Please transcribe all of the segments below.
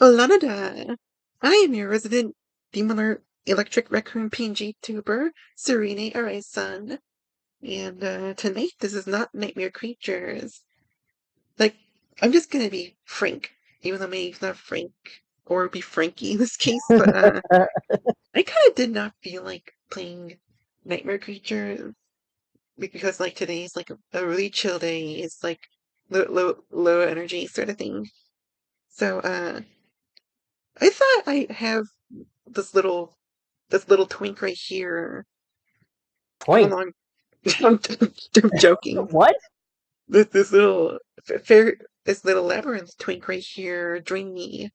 Olanada! I am your resident demon electric raccoon PNGTuber, Serene Arai-chan. And tonight this is not Nightmare Creatures. Like, I'm just gonna be frank, even though maybe it's not Frank, or be Frankie in this case, but I kinda did not feel like playing Nightmare Creatures because like today's like a really chill day. It's like low energy sort of thing. So I thought I have this little twink right here come Twink. along. I'm, I'm joking. What? This little fair this little labyrinth twink right here join me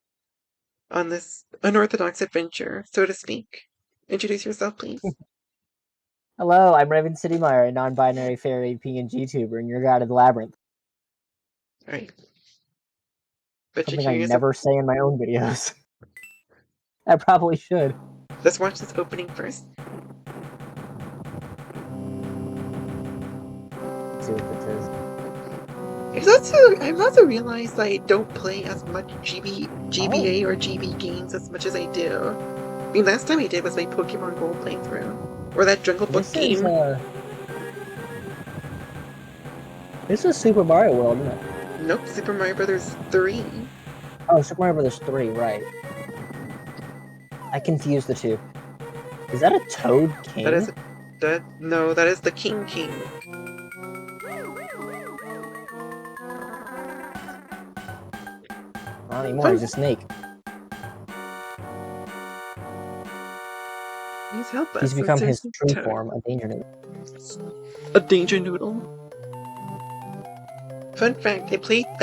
on this unorthodox adventure, so to speak. Introduce yourself, please. Hello, I'm ravencitymire, a non-binary fairy PNGTuber, and your guide to the labyrinth. All right. Bet you're Something I curious. never say in my own videos. I probably should. Let's watch this opening first. Let's see what this is. I've also realized I don't play as much GBA or GB games as much as I do. I mean, last time I did was my Pokemon Gold playthrough, or that Jungle Book game. This is Super Mario World, isn't it? Nope, Super Mario Brothers 3. Oh, Super Mario Brothers 3, right. I confused the two. Is that a Toad King? No, that is the King. Not anymore, he's a snake. Please help us. He's become his true form, a danger noodle. A danger noodle. Fun fact, I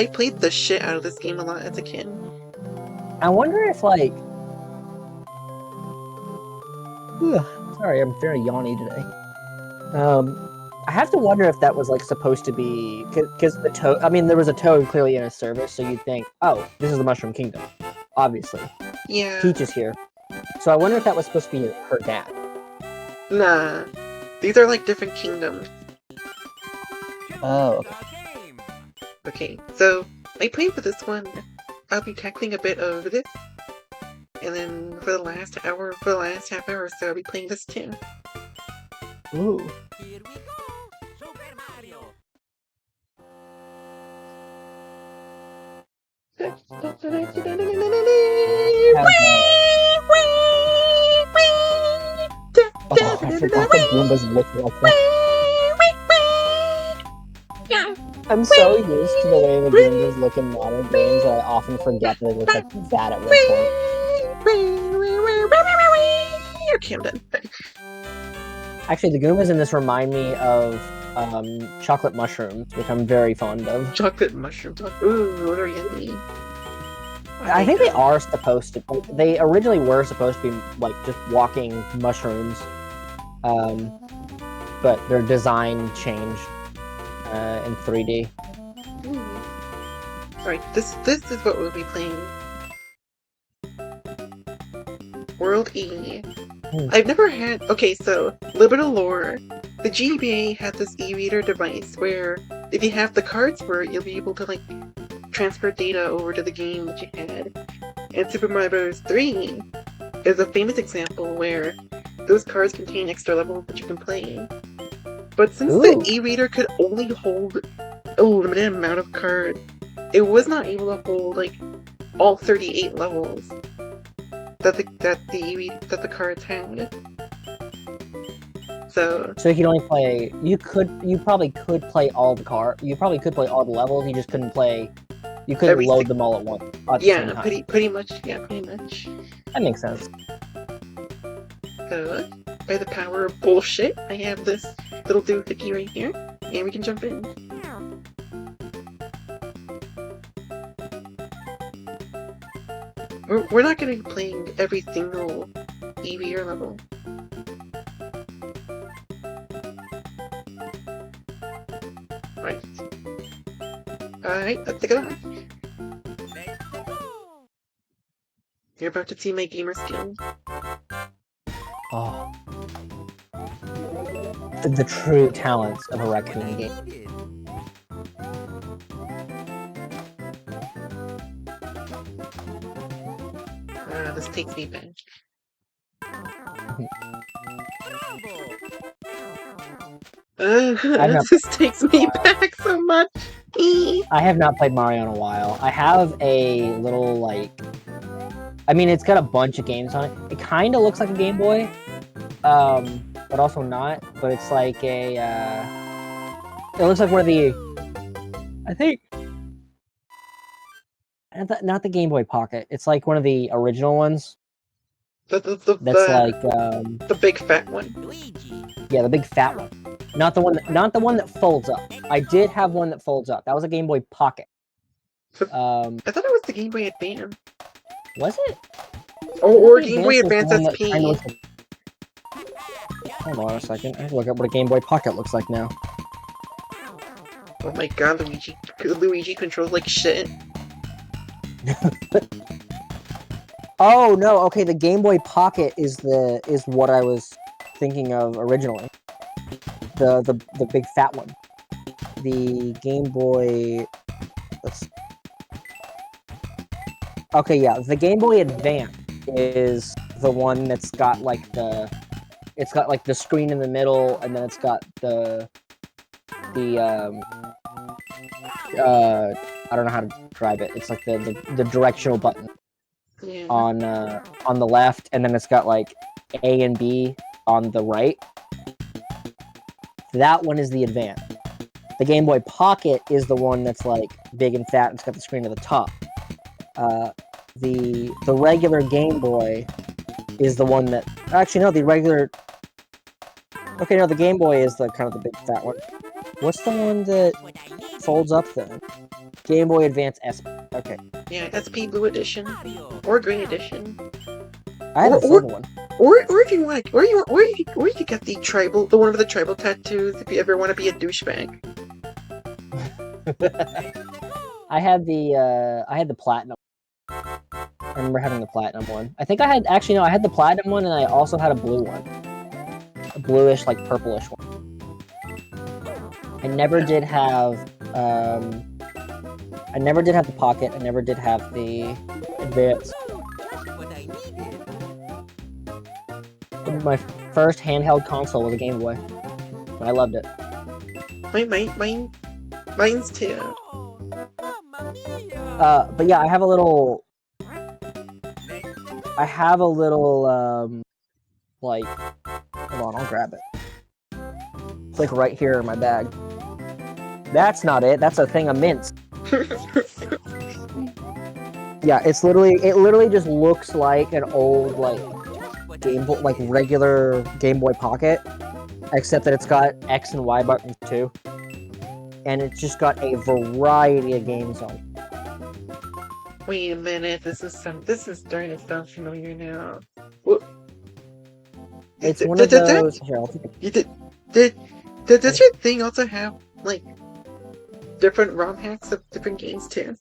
played the shit out of this game a lot as a kid. I wonder if, like... Sorry, I'm very yawny today. I have to wonder if that was, like, supposed to be... Because the toad... I mean, there was a toad clearly in his service, so you'd think, oh, this is the Mushroom Kingdom. Obviously. Yeah. Peach is here. So I wonder if that was supposed to be her dad. Nah. These are, like, different kingdoms. Oh, okay. Okay, so I played with this one. I'll be tackling a bit of this. And then for the last half hour or so, I'll be playing this too. Ooh. Here we go! Super Mario! Oh, I forgot the Goombas look like that. I'm so used to the way the Goombas look in modern games that I often forget that they look like that at one point. Okay, I'm done. Actually, the Goombas in this remind me of chocolate mushrooms, which I'm very fond of. Chocolate mushrooms. Ooh, what are yummy. I think they are supposed to. They originally were supposed to be like just walking mushrooms, but their design changed in 3D. Alright, this is what we'll be playing. World E. I've never had... Okay, so, little bit of lore. The GBA had this e-reader device where if you have the cards for it, you'll be able to, like, transfer data over to the game that you had. And Super Mario Bros. 3 is a famous example where those cards contain extra levels that you can play. But since the e-reader could only hold a limited amount of cards, it was not able to hold, like, all 38 levels that the cards had. So you could only play. You probably could play all the You probably could play all the levels. You just couldn't play. You couldn't load them all at once. Yeah, pretty much. Yeah, pretty much. That makes sense. So, by the power of bullshit, I have this little doohickey right here, and we can jump in. We're not going to be playing every single e-reader level. Right. Alright, let's go. You're about to see my gamer skills. Oh. The true talents of a raccoon game. This takes me back. This takes me back so much. I have not played Mario in a while. I have a little, like... I mean, it's got a bunch of games on it. It kind of looks like a Game Boy, but also not. But it's like a... It looks like one of the... I think... Not the Game Boy Pocket. It's like one of the original ones. That's like... The big fat one. Yeah, the big fat one. Not the one that folds up. I did have one that folds up. That was a Game Boy Pocket. I thought it was the Game Boy Advance. Was it? Or Game Boy Advance SP. Hold on a second. I have to look up what a Game Boy Pocket looks like now. Oh my god, Luigi controls like shit. Oh no, okay, the Game Boy Pocket is what I was thinking of originally. The big fat one. The Game Boy... Okay, yeah, the Game Boy Advance is the one that's got like the... It's got like the screen in the middle, and then it's got I don't know how to describe it. It's like the directional button on the left, and then it's got like A and B on the right. That one is the Advance. The Game Boy Pocket is the one that's like big and fat and it's got the screen at the top. The regular Game Boy is the one that... Actually, no, the regular... Okay, no, the Game Boy is the kind of the big fat one. What's the one that folds up then? Game Boy Advance SP. Okay. Yeah, SP Blue Edition. Or Green Edition. I have a silver one. Or if you like, or you could get the one with the tribal tattoos if you ever want to be a douchebag. I had the platinum. I remember having the platinum one. I think I had the platinum one, and I also had a blue one. A bluish, like purplish one. I never did have the Pocket. I never did have the Advance. My first handheld console was a Game Boy. And I loved it. Mine's too. But yeah, I have a little, like, hold on, I'll grab it. It's like right here in my bag. That's not it. That's a thing of mints. Yeah, it literally just looks like an old, like, Game Boy, like regular Game Boy Pocket, except that it's got X and Y buttons too, and it's just got a variety of games on it. Wait a minute, this is starting to sound familiar now. What? It's one of those. Does your thing also have like different ROM hacks of different games too?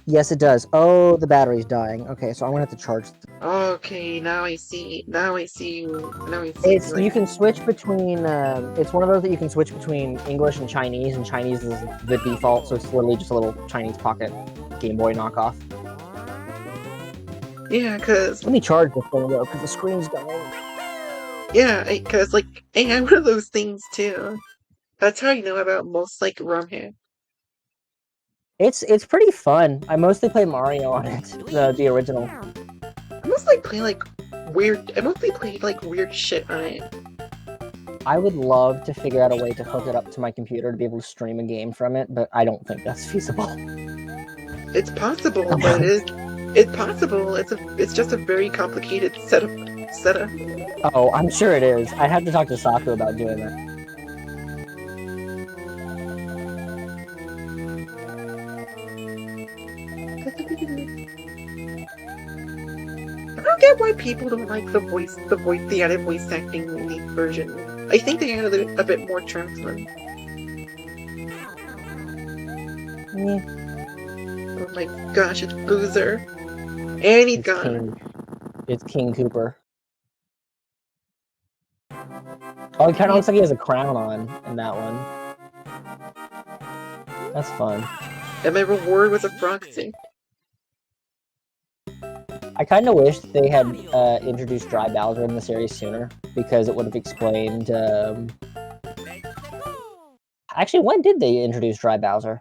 Yes, it does. Oh, the battery's dying. Okay, so I'm gonna have to charge. Okay, now I see. It's you can switch between. It's one of those that you can switch between English and Chinese is the default, so it's literally just a little Chinese Pocket Game Boy knockoff. Yeah, cause let me charge this thing though, because the screen's dying. Yeah, cause like I have one of those things too. That's how you know about most like ROM hacks. It's pretty fun. I mostly play Mario on it, the original. I mostly play like weird shit on it. I would love to figure out a way to hook it up to my computer to be able to stream a game from it, but I don't think that's feasible. It's possible, but it's possible. It's just a very complicated setup. Oh, I'm sure it is. I'd have to talk to Saku about doing that. I don't get why people don't like the added voice acting in the version. I think they added a bit more charm to them. Yeah. Oh my gosh, it's Boozer. And he's gone. It's King Cooper. Oh, it kind of looks like he has a crown on in that one. That's fun. And my reward was a frog suit. I kind of wish they had introduced Dry Bowser in the series sooner, because it would have explained. Actually, when did they introduce Dry Bowser?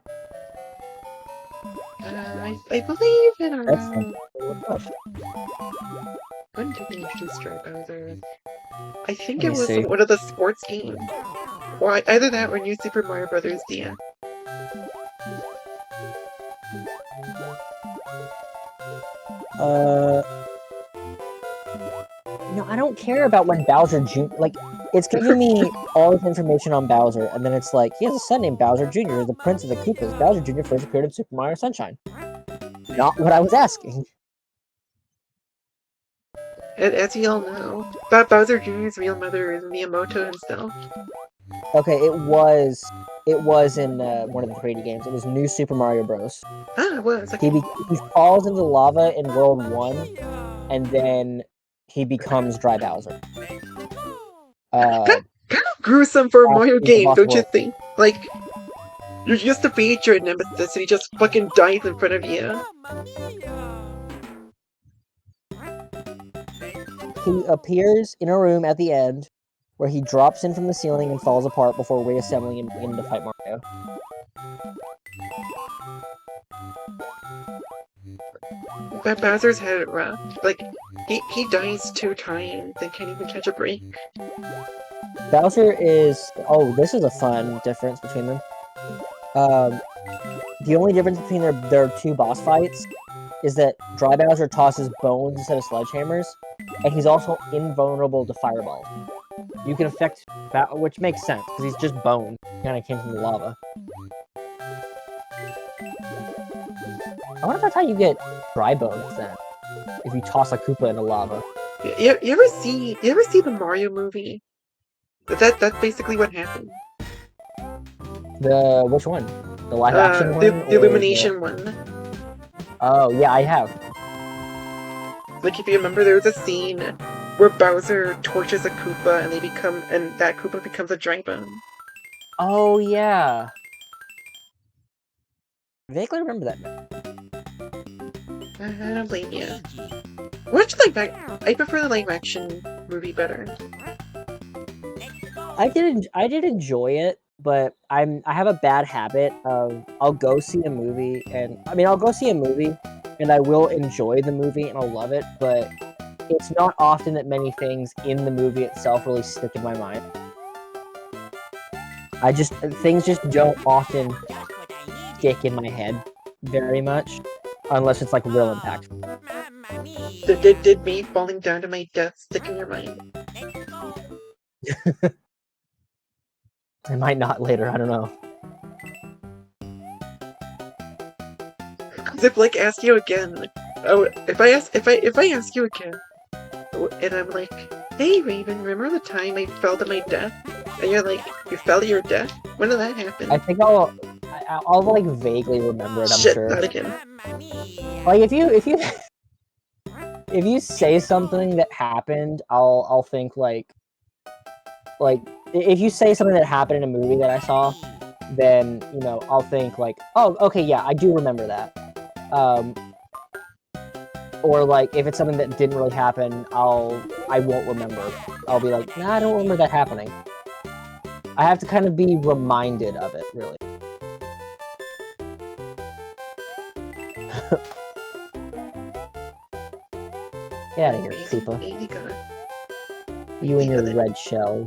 I believe in That's around. When did they introduce Dry Bowser? I think Let it me was see. one of the sports games. Or either that or New Super Mario Brothers DS. No, I don't care about when Bowser Jr. Like, it's giving me all this information on Bowser, and then it's like, he has a son named Bowser Jr., who's the Prince of the Koopas. Bowser Jr. first appeared in Super Mario Sunshine. Not what I was asking. As you all know, Bowser Jr.'s real mother is Miyamoto himself. Okay, it was in one of the 3D games. It was New Super Mario Bros. Ah, it was. He falls into lava in World 1, and then he becomes Dry Bowser. Kind of gruesome for a Mario in the game, Lost don't you World. think? Like, you're just defeat your nemesis and he just fucking dies in front of you. He appears in a room at the end where he drops in from the ceiling and falls apart before reassembling and beginning to fight Mario. But Bowser's had it rough. Like, he dies 2 times and can't even catch a break. Bowser is... Oh, this is a fun difference between them. The only difference between their 2 boss fights is that Dry Bowser tosses bones instead of sledgehammers, and he's also invulnerable to fireballs. You can affect... Which makes sense, because he's just bone. He kind of came from the lava. I wonder if that's how you get dry bones then. If you toss a Koopa into lava. You ever see the Mario movie? That's basically what happened. Which one? The live action one? The Illumination one. Oh, yeah, I have. Like, if you remember, there was a scene where Bowser tortures a Koopa and that Koopa becomes a dry bone. Oh, yeah. I vaguely remember that. I don't blame you. Watch the live action. I prefer the live action movie better. I did enjoy it, but I have a bad habit of I'll go see a movie and I will enjoy the movie and I'll love it, but it's not often that many things in the movie itself really stick in my mind. Things just don't often stick in my head very much, unless it's like real impactful. Did me falling down to my death stick in your mind? I might not later, I don't know. Because if ask you again, if I ask you again, and I'm like, hey Raven, remember the time I fell to my death? And you're like, you fell to your death? When did that happen? I think I'll like vaguely remember it. I'm Shit, sure. not again. Like if you say something that happened, I'll think like if you say something that happened in a movie that I saw, then I'll think like, oh, okay, yeah, I do remember that. Or like if it's something that didn't really happen, I won't remember. I'll be like, nah, I don't remember that happening. I have to kind of be reminded of it, really. Get out of here, Koopa. You and your red shell.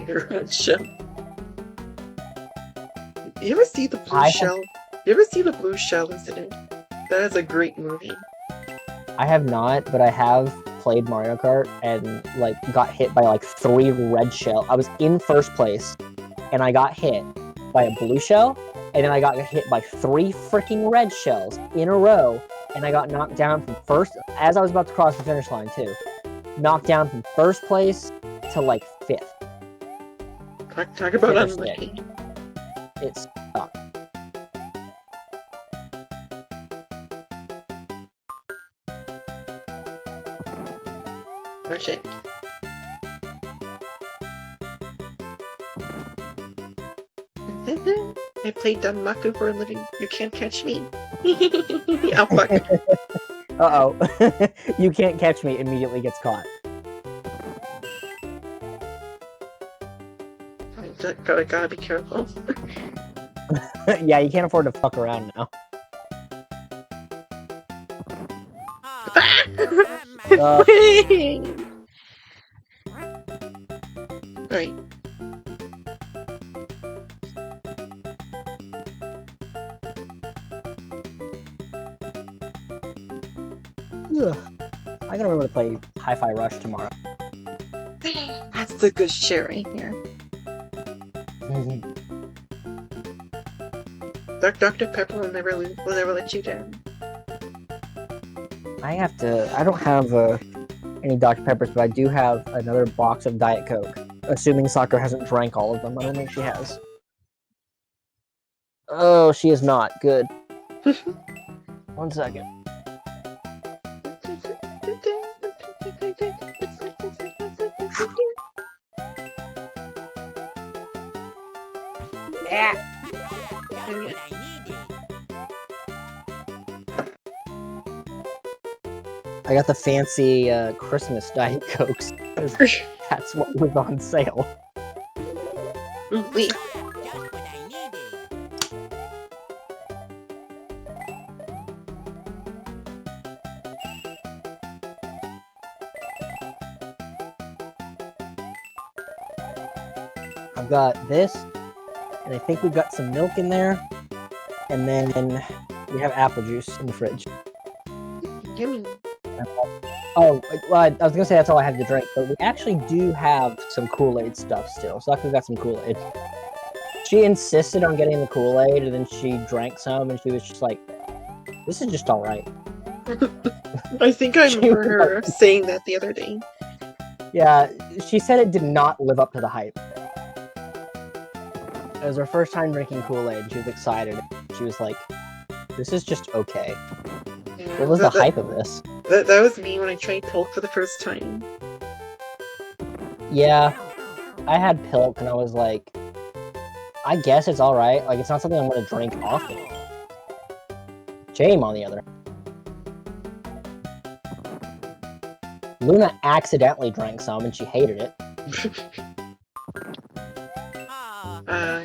Your red shell. You ever see the blue shell? You ever see the blue shell incident? That is a great movie. I have not, but I have played Mario Kart and like got hit by like 3 red shell. I was in first place and I got hit by a blue shell, and then I got hit by 3 freaking red shells in a row, and I got knocked down from first as I was about to cross the finish line too. Knocked down from first place to like 5th. Talk about unlucky. It sucked. Oh shit. I play Danmaku for a living. You can't catch me. Oh fuck. Uh-oh. You can't catch me immediately gets caught. Gotta be careful. Yeah, you can't afford to fuck around now. Wait! Right. Ugh. I gotta remember to play Hi-Fi Rush tomorrow. That's the good shit right here. Dr. Pepper will never let you down. I don't have any Dr. Peppers, but I do have another box of Diet Coke. Assuming Sakura hasn't drank all of them. I don't think she has. Oh, she is not. Good. 1 second. Yeah. I got the fancy Christmas Diet Cokes. That's what was on sale. Wait. I've got this, and I think we've got some milk in there, and then we have apple juice in the fridge. Yummy. Oh, well, I was gonna say that's all I had to drink, but we actually do have some Kool-Aid stuff still. So we've got some Kool-Aid. She insisted on getting the Kool-Aid, and then she drank some, and she was just like, "This is just all right." I think I remember her saying that the other day. Yeah, she said it did not live up to the hype. It was her first time drinking Kool-Aid, and she was excited. She was like, "This is just okay." Yeah, What was the hype of this? That was me when I tried Pilk for the first time. Yeah, I had Pilk, and I was like, I guess it's alright. Like, it's not something I'm going to drink often. Jame, on the other. Luna accidentally drank some, and she hated it.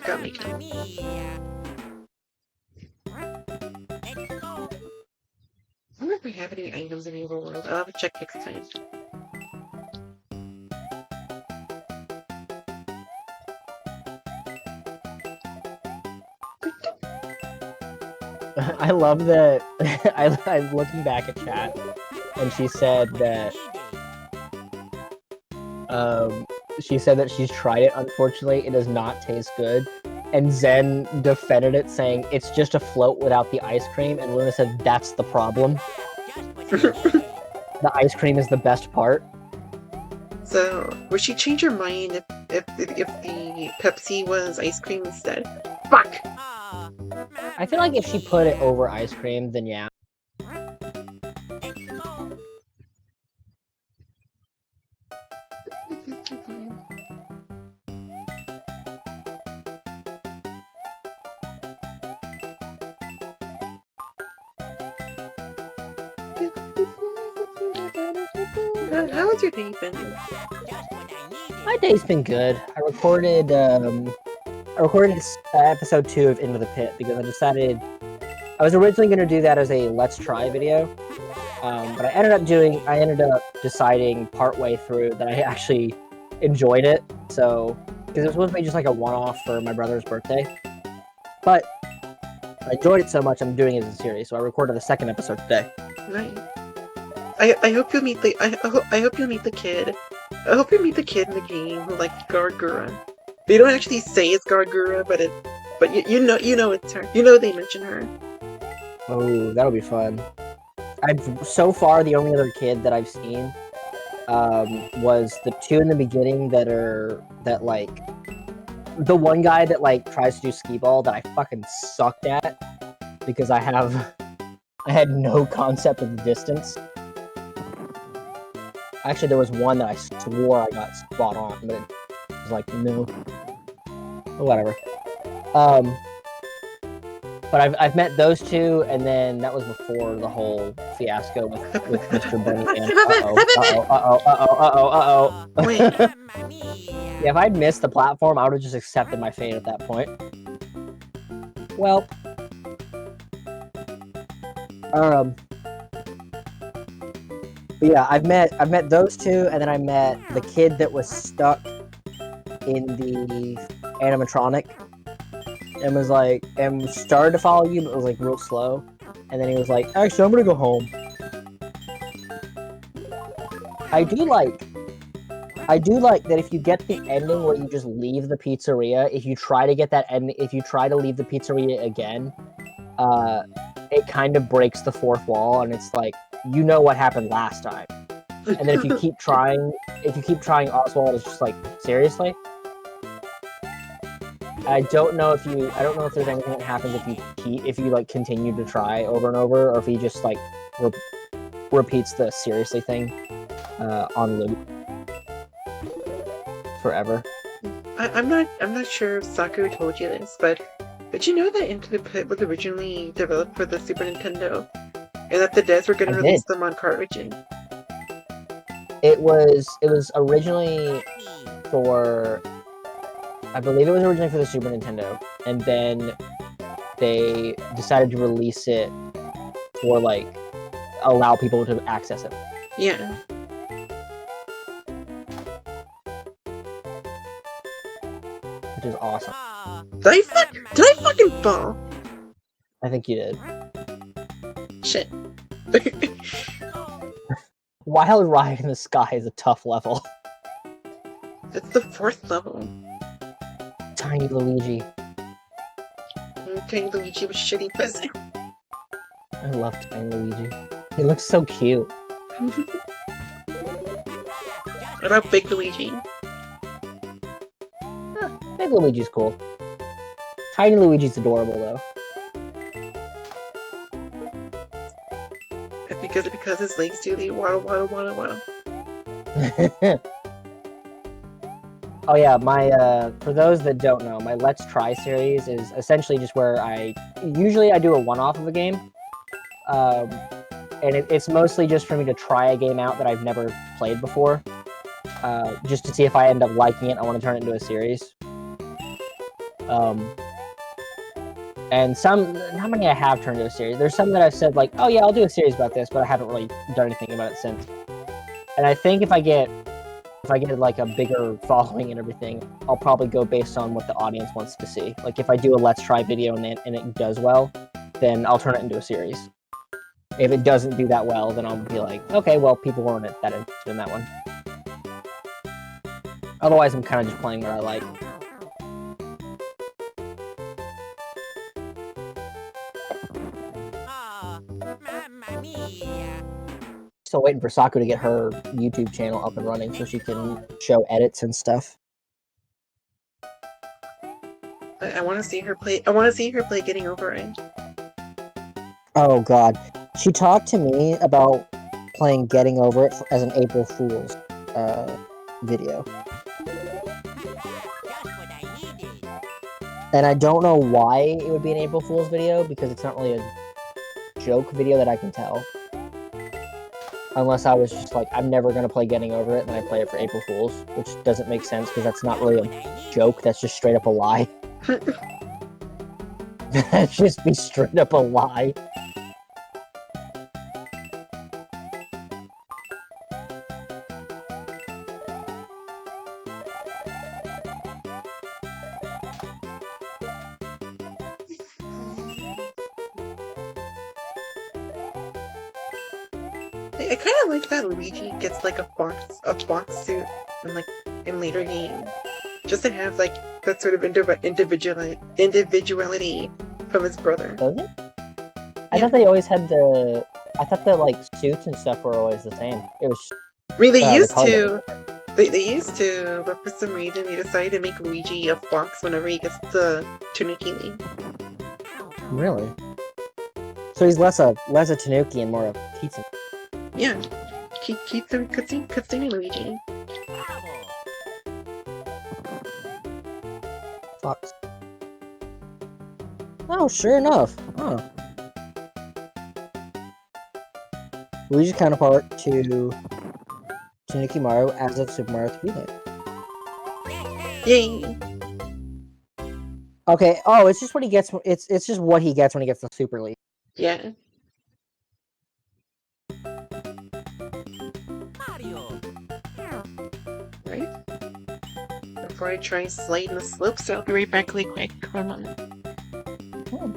Got me. I wonder if I have any items in the overworld. I'll have to check next time. I love that. I'm looking back at chat, and she said that. She said that she's tried it. Unfortunately, it does not taste good. And Zen defended it, saying it's just a float without the ice cream. And Luna said that's the problem. The ice cream is the best part. So, would she change her mind if the Pepsi was ice cream instead? Fuck! I feel like if she put it over ice cream, then yeah. How has your day been? My day's been good. I recorded episode 2 of Into the Pit because I decided I was originally going to do that as a let's try video, but I ended up deciding partway through that I actually enjoyed it. So because it was supposed to be just like a one-off for my brother's birthday, but I enjoyed it so much I'm doing it as a series. So I recorded the second episode today. Nice. I hope you'll meet the I hope you'll meet the kid. I hope you meet the kid in the game who likes Gargura. They don't actually say it's Gargura, but you know it's her. You know they mention her. Oh, that'll be fun. So far the only other kid that I've seen was the two in the beginning that like the one guy that like tries to do skee ball that I fucking sucked at because I had no concept of the distance. Actually, there was one that I swore I got spot on, but it was like, no. Whatever. But I've met those two, and then that was before the whole fiasco with Mr. Bunny Man. Uh-oh. Wait. Mamma mia. Yeah, if I'd missed the platform, I would have just accepted my fate at that point. Well, but yeah, I've met those two, and then I met the kid that was stuck in the animatronic and was like, and started to follow you, but was like real slow. And then he was like, actually, I'm gonna go home. I do like that if you get the ending where you just leave the pizzeria, if you try to get that end, if you try to leave the pizzeria again, it kind of breaks the fourth wall, and it's like, you know what happened last time. And then if you keep trying, Oswald is just like, seriously? I don't know if there's anything that happens if you like continue to try over and over, or if he just like repeats the seriously thing on loop forever. I'm not sure if Saku told you this, but you know that Into the Pit was originally developed for the Super Nintendo, and that the devs were going to release them on cartridges. It was originally for, I believe it was originally for the Super Nintendo, and then they decided to release it for like allow people to access it. Yeah. Which is awesome. Did I fucking fall? I think you did. Shit. Wild Ride in the Sky is a tough level. It's the 4th level. Tiny Luigi. Tiny Luigi with shitty pussy. I love Tiny Luigi. He looks so cute. What about Big Luigi? Big Luigi's cool. Tiny Luigi's adorable though. Because his legs do the waddle waddle waddle waddle. Oh yeah, my for those that don't know, my Let's Try series is essentially just where I do a one-off of a game, and it's mostly just for me to try a game out that I've never played before, just to see if I end up liking it. I want to turn it into a series. And some, how many I have turned into a series? There's some that I've said like, oh yeah, I'll do a series about this, but I haven't really done anything about it since. And I think if I get like a bigger following and everything, I'll probably go based on what the audience wants to see. Like if I do a Let's Try video and it does well, then I'll turn it into a series. If it doesn't do that well, then I'll be like, okay, well, people weren't that interested in that one. Otherwise, I'm kind of just playing what I like. Mamma mia. Still waiting for Saku to get her YouTube channel up and running so she can show edits and stuff. I want to see her play. I want to see her play Getting Over It. Oh god, she talked to me about playing Getting Over It as an April Fool's video, Just what I needed. and I don't know why it would be an April Fool's video because it's not really a joke video that I can tell. Unless I was just like, I'm never going to play Getting Over It, and then I play it for April Fool's, which doesn't make sense because that's not really a joke, that's just straight up a lie. That'd just be straight up a lie. I kind of like that Luigi gets like a fox suit in later games, just to have like that sort of individuality from his brother. Does it? I thought they always had I thought the like suits and stuff were always the same. It was. I mean, they used the to. They used to, but for some reason they decided to make Luigi a fox whenever he gets the Tanuki. Really? So he's less a Tanuki and more a Kitsune. Yeah, Kitsune Luigi. Fox. Oh, sure enough. Huh. Luigi's counterpart to Tanuki Mario as of Super Mario 3D Land. Yay! Okay. Oh, it's just what he gets. It's just what he gets when he gets the Super League. Yeah. Mario. Right? Before I try sliding the slopes, I'll be right back really quick. Hold on. Hmm.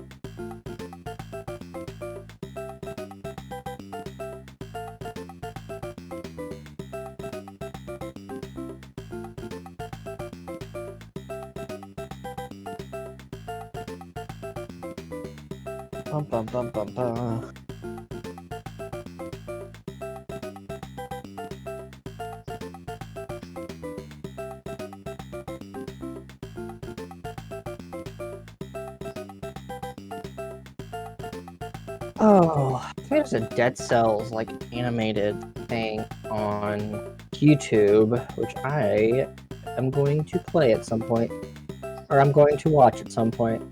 Bum, bum, bum, bum, bum. Oh, there's a Dead Cells like animated thing on YouTube, which I am going to play at some point, or I'm going to watch at some point.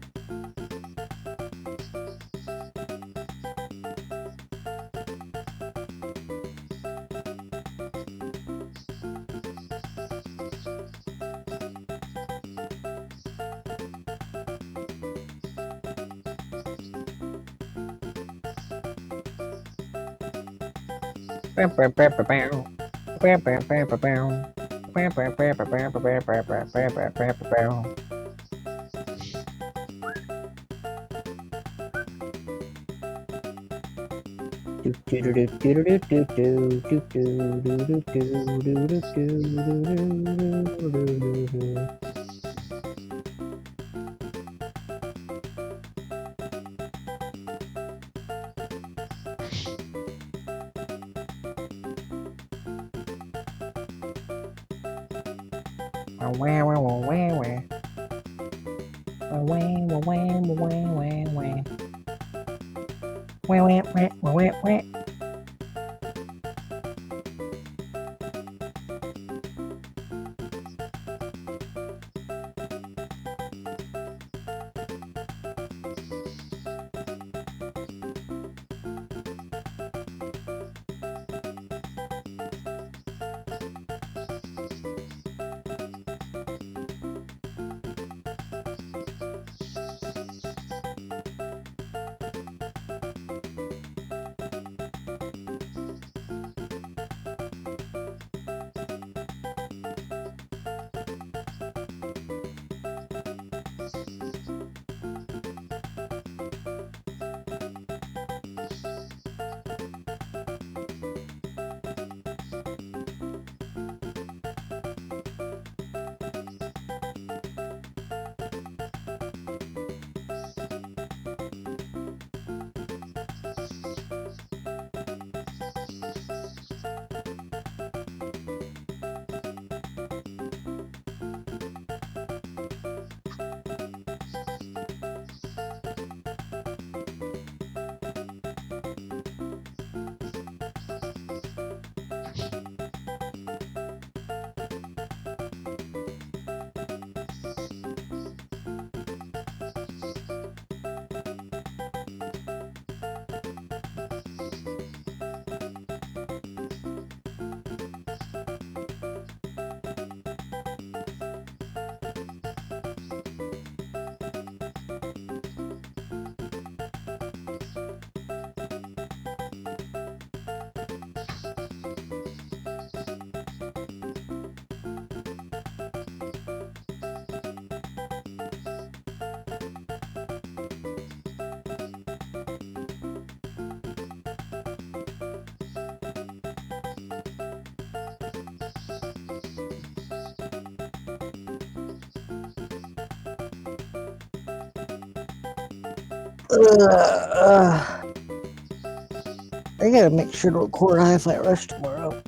I gotta make sure to record Hi-Fi Rush tomorrow.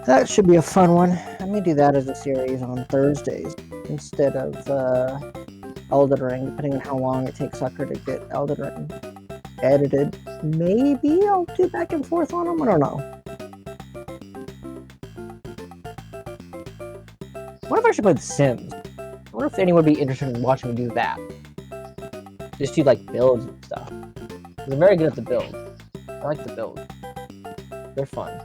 That should be a fun one. I may do that as a series on Thursdays instead of Elden Ring, depending on how long it takes Sucker to get Elden Ring edited. Maybe I'll do back and forth on them. I don't know. What if I should play The Sims? I wonder if anyone would be interested in watching me do that. just to like build and stuff. I'm very good at the build. I like the build. They're fun.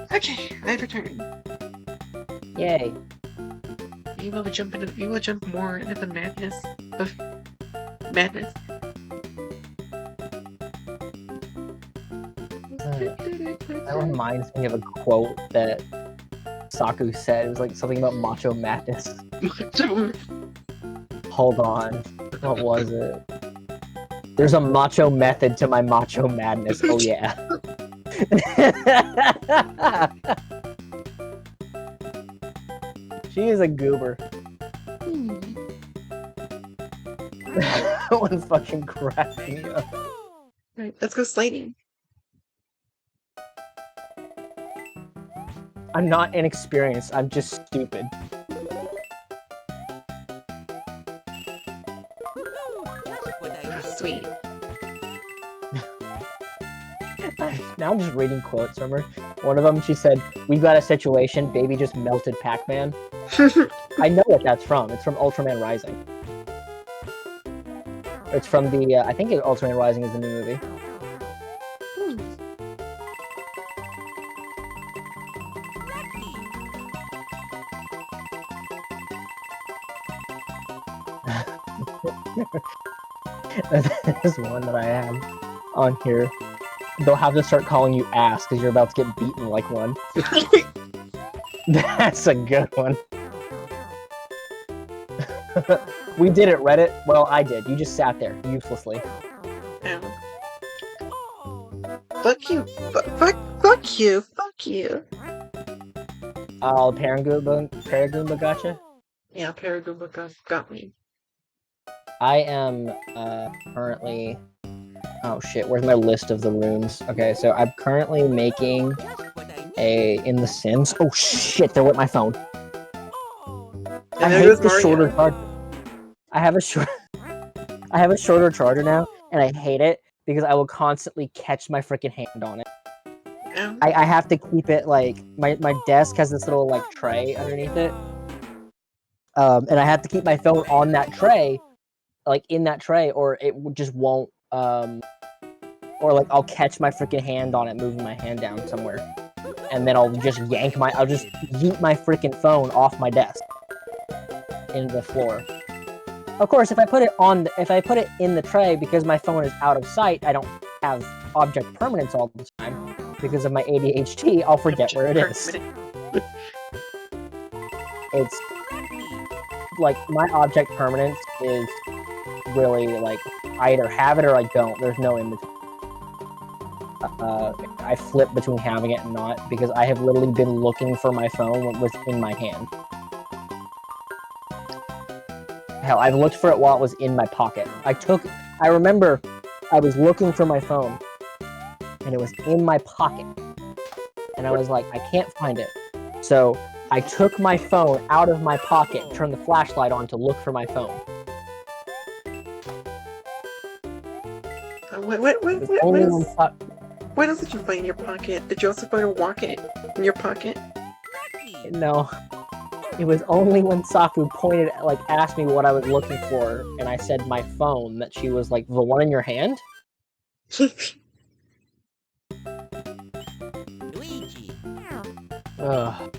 Okay, I've returned. Yay. You will jump more into the madness of madness. That reminds me of a quote that Saku said. It was like something about macho madness. Hold on. What was it? There's a macho method to my macho madness. Oh yeah. She is a goober. That one fucking cracked me up. Right, let's go sliding. I'm not inexperienced, I'm just stupid. Sweet. Now I'm just reading quotes from her. One of them, she said, "We've got a situation, baby just melted Pac-Man." I know what that's from. It's from Ultraman Rising. It's from the, I think Ultraman Rising is the new movie. There's one that I have on here. They'll have to start calling you ass because you're about to get beaten like one. That's a good one. We did it, Reddit. Well, I did. You just sat there uselessly. Fuck you. Fuck you. Fuck you. Oh, Paragoomba gotcha? Yeah, Paragoomba got me. I am currently... Oh shit, where's my list of the rooms? Okay, so I'm currently making in The Sims. Oh shit, they're with my phone. And I hate the shorter charger. I have a shorter charger now, and I hate it because I will constantly catch my freaking hand on it. I have to keep it like my desk has this little like tray underneath it. And I have to keep my phone on that tray, like in that tray, or it just won't or like I'll catch my freaking hand on it, moving my hand down somewhere, and then I'll just yeet my freaking phone off my desk into the floor. Of course, if I put it in the tray because my phone is out of sight, I don't have object permanence all the time because of my ADHD. I'll forget where it is. It's like my object permanence is really like I either have it or I don't. There's no in between. I flip between having it and not because I have literally been looking for my phone within my hand. Hell, I've looked for it while it was in my pocket. I remember I was looking for my phone and it was in my pocket. And I was like, I can't find it. So I took my phone out of my pocket, turned the flashlight on to look for my phone. What else did you find in your pocket? Did you also find a wallet in your pocket? No. It was only when Saku asked me what I was looking for, and I said my phone, that she was like, the one in your hand? Ugh.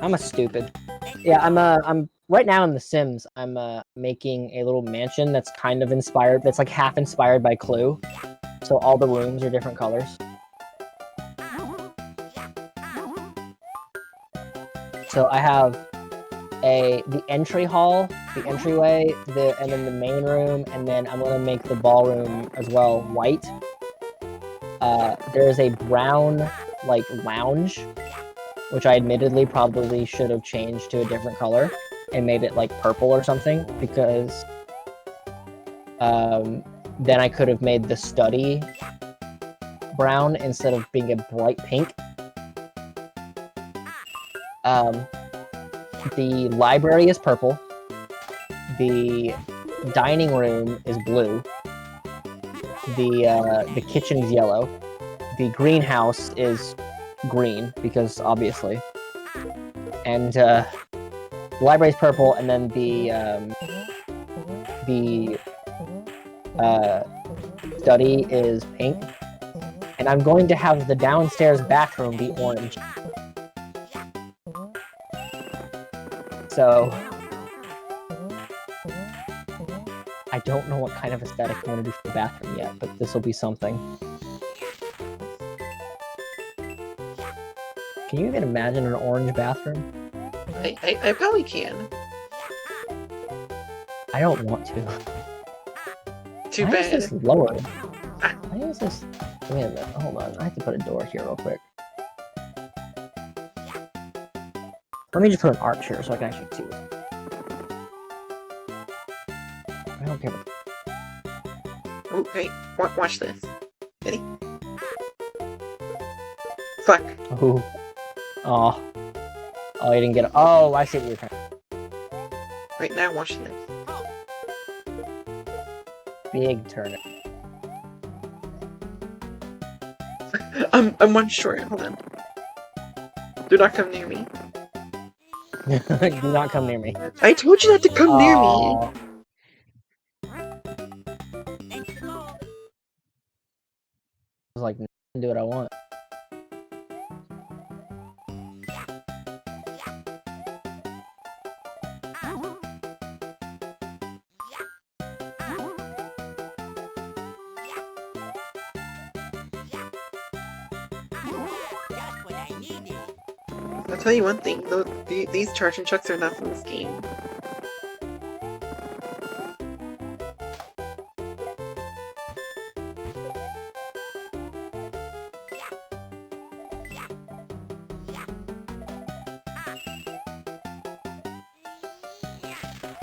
I'm a stupid. Yeah, I'm right now in The Sims, I'm making a little mansion that's kind of inspired, that's like half inspired by Clue. So all the rooms are different colors. So I have the entry hall, the entryway, and then the main room, and then I'm gonna make the ballroom as well white. There is a brown like lounge, which I admittedly probably should have changed to a different color and made it like purple or something, because then I could have made the study brown instead of being a bright pink. The library is purple. The dining room is blue. The kitchen is yellow. The greenhouse is green, because obviously. And the library is purple, and then the study is pink. And I'm going to have the downstairs bathroom be orange. So I don't know what kind of aesthetic I'm going to do for the bathroom yet, but this will be something. Can you even imagine an orange bathroom? I probably can. I don't want to. Too Why bad. is this lower? Why is this? Wait a minute. Hold on. I have to put a door here real quick. Let me just put an arch here so I can actually see it. I don't care about. Okay, watch this. Ready? Fuck. Oh. Oh. Oh, you didn't get it. Oh, I see what you're trying. Right now, watch this. Big turnip. I'm one short. Hold on. Do not come near me. Do not come near me. I told you not to come near me. Oh. I was like, do what I want. Just what I needed. I'll tell you one thing, though, these charge and chucks are not from this game.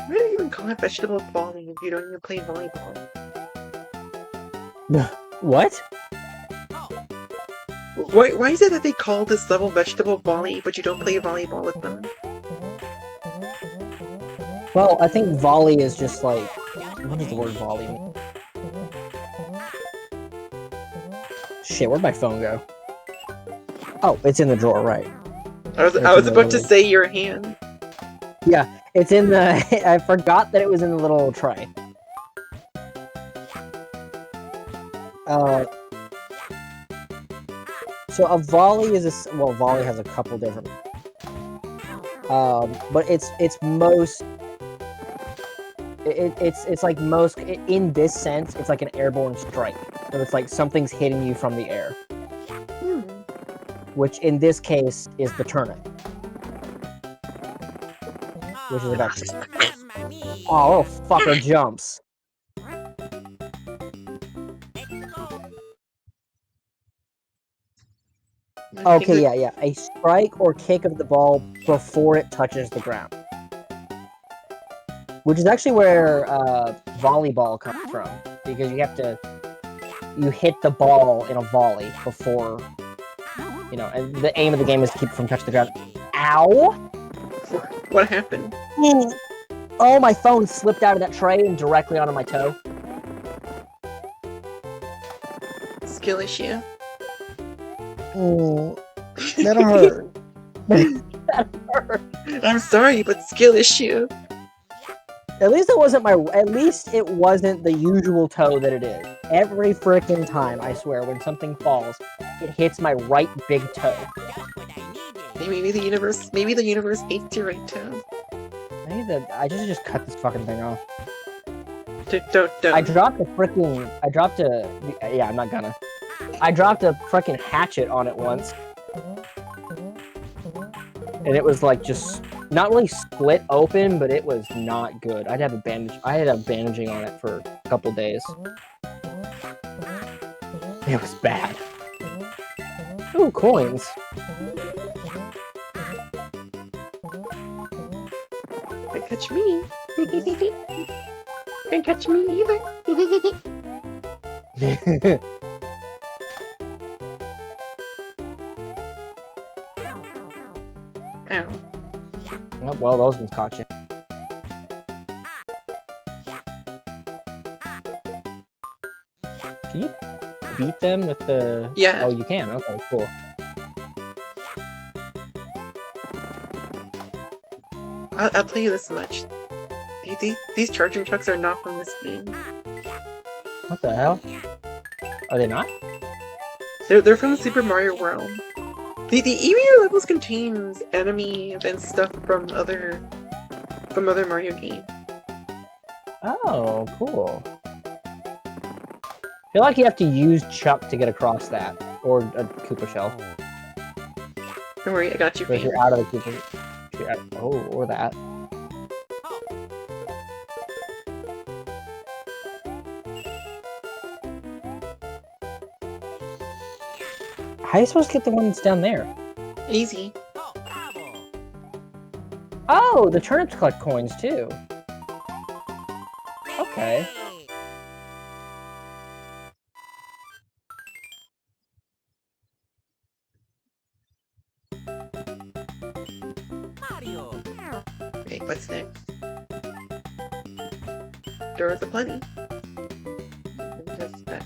Why do you even call it vegetable volley if you don't even play volleyball? What? Why is it that they call this level vegetable volley, but you don't play volleyball with them? Well, I think volley is just like, what does the word volley mean? Shit, where'd my phone go? Oh, it's in the drawer, right? I was about to say your hand. Yeah, it's in the. I forgot that it was in the little tray. So a volley is a, well, volley has a couple different. But it's most. It's like most in this sense. It's like an airborne strike. So it's like something's hitting you from the air. Which in this case is the turnip. Which is about. Mamma mia. Oh, fucker jumps. Okay, yeah. A strike or kick of the ball before it touches the ground. Which is actually where volleyball comes from. Because you hit the ball in a volley before, and the aim of the game is to keep it from touching the ground. Ow! What happened? Oh, my phone slipped out of that tray and directly onto my toe. Skill issue. Oh, that hurt. That hurt. I'm sorry, but skill issue. At least it wasn't the usual toe that it is. Every frickin' time, I swear, when something falls, it hits my right big toe. Just what I needed. Maybe the universe hates your right toe. Maybe. I just cut this fucking thing off. Don't. I dropped a. Yeah, I'm not gonna. I dropped a freaking hatchet on it once. And it was like just not really split open, but it was not good. I had a bandaging on it for a couple days. It was bad. Ooh, coins. Can't catch me. Can't catch me either. Ow. Oh, well, those ones caught you. Can you beat them with the... Yeah. Oh, you can. Okay, cool. I'll tell you this much. These charging trucks are not from this game. What the hell? Are they not? They're from Super Mario World. The easier levels contains enemies and stuff from other Mario games. Oh, cool. I feel like you have to use Chuck to get across that, or a Koopa shell. Don't worry, I got you. If you're out of the Koopa... Oh, or that. How are you supposed to get the one that's down there? Easy. Oh, the turnips collect coins too. Okay. Mario. Okay, what's next? Doors aplenty. Just that.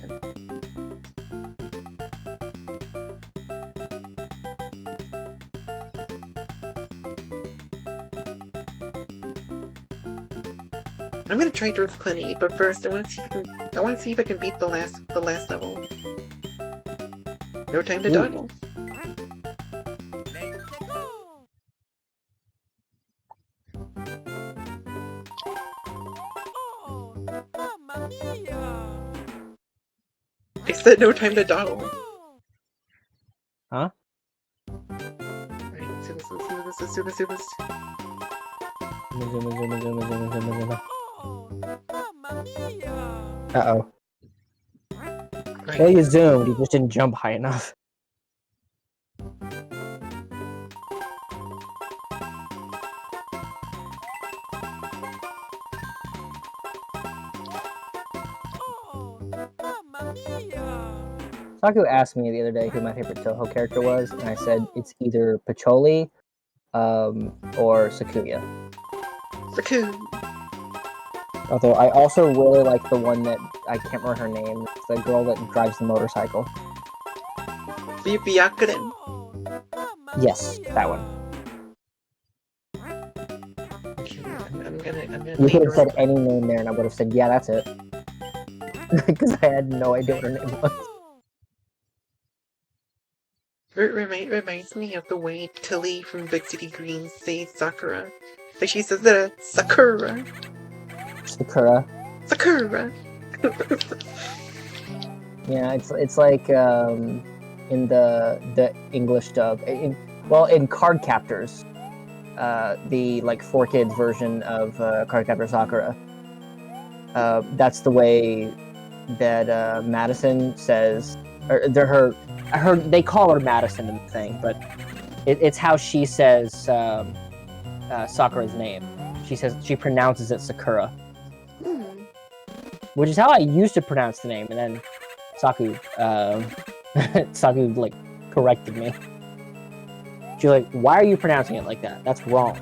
I'm gonna try Doors Aplenty, but first I want to see if I can beat the last level. No time to dawdle. Oh, mamma mia. I said no time to dawdle. Huh? Alright, super. Oh, mamma mia. Uh-oh. Right. Well, you zoomed, you just didn't jump high enough. Oh, mamma mia. Saku asked me the other day who my favorite Toho character was, and I said it's either Pacholi, or Sakuya. Saku. Although I also really like the one that I can't remember her name. It's the girl that drives the motorcycle. Byakuren. Oh, mamma Yes, that one. Okay, I'm gonna You could name have said her. any name there, and I would have said, yeah, that's it. Because I had no idea what her name was. It reminds me of the way Tilly from Big City Greens says Sakura. Like she says that Sakura. Sakura. Sakura. Yeah, it's like in the English dub. In Card Captors, the like 4Kids version of Card Captor Sakura. That's the way that Madison says, or they call her Madison in the thing, but it's how she says Sakura's name. She pronounces it Sakura, which is how I used to pronounce the name, and then Saku like corrected me. She's like, "Why are you pronouncing it like that? That's wrong."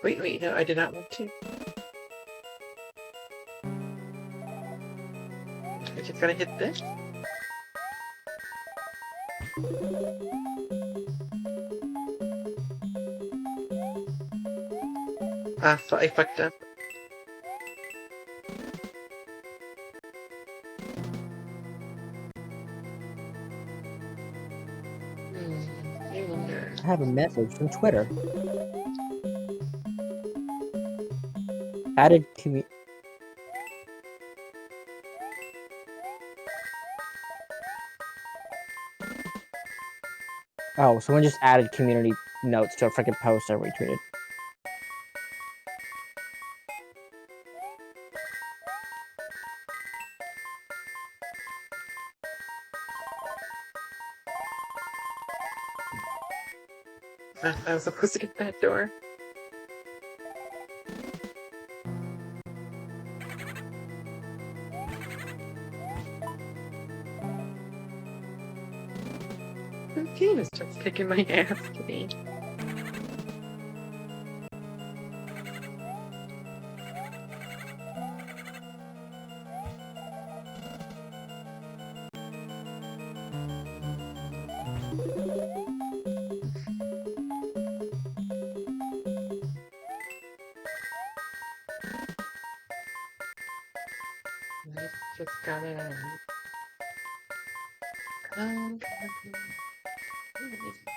Wait, no, I did not want to. I just gotta hit this. I fucked up. I have a message from Twitter. Added commu- Oh, someone just added community notes to a freaking post I retweeted. I was supposed to get that door. Okay, this just kicking my ass today. I just gotta. Come.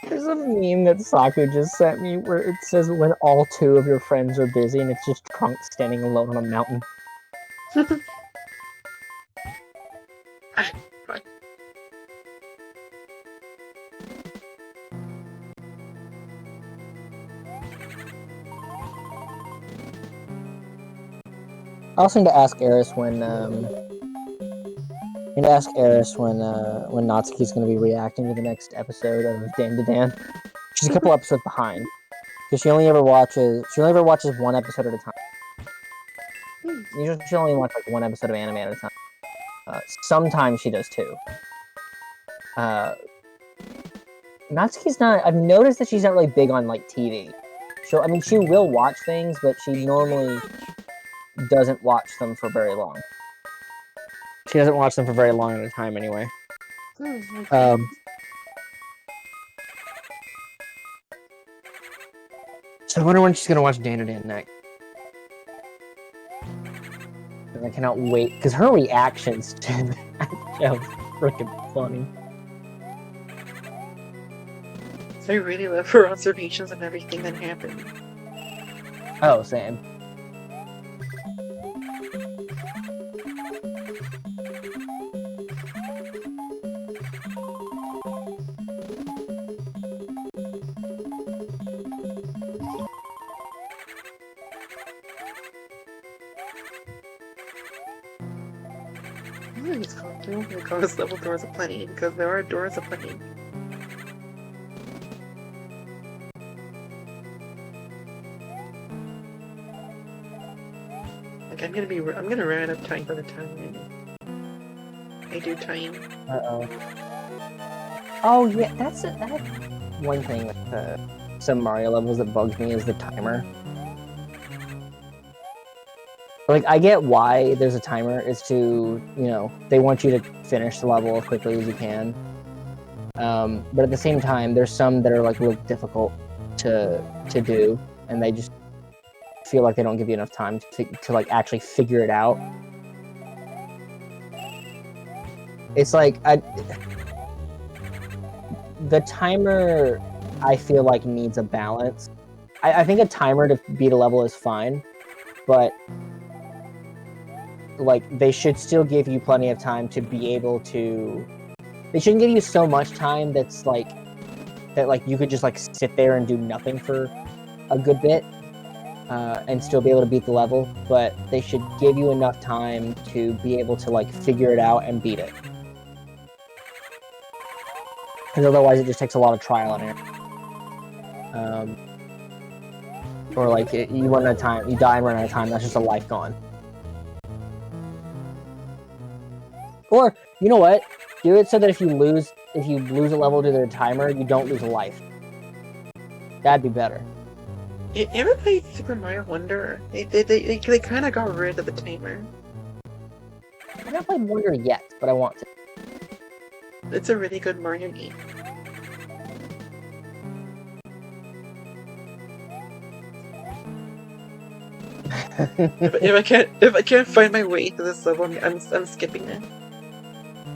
There's a meme that Saku just sent me where it says when all two of your friends are busy and it's just Trunks standing alone on a mountain. Fine. I also need to ask Eris when when Natsuki's going to be reacting to the next episode of Dan to Dan. She's a couple episodes behind because she only ever watches one episode at a time. Usually she only watches like one episode of anime at a time. Sometimes she does two. Natsuki's not. I've noticed that she's not really big on like TV. I mean, she will watch things, but she normally doesn't watch them for very long. She doesn't watch them for very long at a time, anyway. Okay. So I wonder when she's gonna watch Dan to Dan next. And I cannot wait because her reactions to that show is freaking funny. I really love her observations of everything that happened. Oh, same. It's called they call this level Doors of Plenty because there are doors of plenty. Like I'm gonna run out of time for the time. I do time. Oh yeah, that's one thing with some Mario levels that bugs me is the timer. Like, I get why there's a timer. It's to, they want you to finish the level as quickly as you can. But at the same time, there's some that are, like, real difficult to do, and they just feel like they don't give you enough time to like, actually figure it out. It's like, the timer, I feel like, needs a balance. I think a timer to beat a level is fine, but like, they should still give you plenty of time to be able to. They shouldn't give you so much time that you could just like sit there and do nothing for a good bit and still be able to beat the level. But they should give you enough time to be able to like figure it out and beat it. Because otherwise, it just takes a lot of trial and error. Or like you run out of time, you die and run out of time. That's just a life gone. Or, you know what? Do it so that if you lose a level to their timer, you don't lose a life. That'd be better. You ever played Super Mario Wonder? They kind of got rid of the timer. I haven't played Wonder yet, but I want to. It's a really good Mario game. if I can't find my way to this level, I'm skipping it.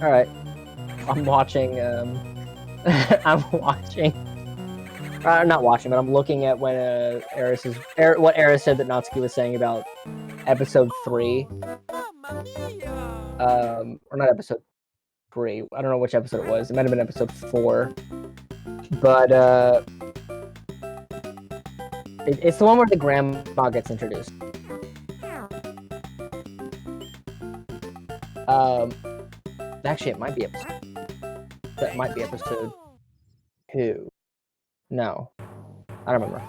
All right, I'm watching. I'm watching not watching, but I'm looking at when what Eris said that Natsuki was saying about episode 3. Mamma mia! Or not episode 3. I don't know which episode it was. It might have been episode 4. But it's the one where the grandma gets introduced. Actually, it might be that might be episode 2. No, I don't remember.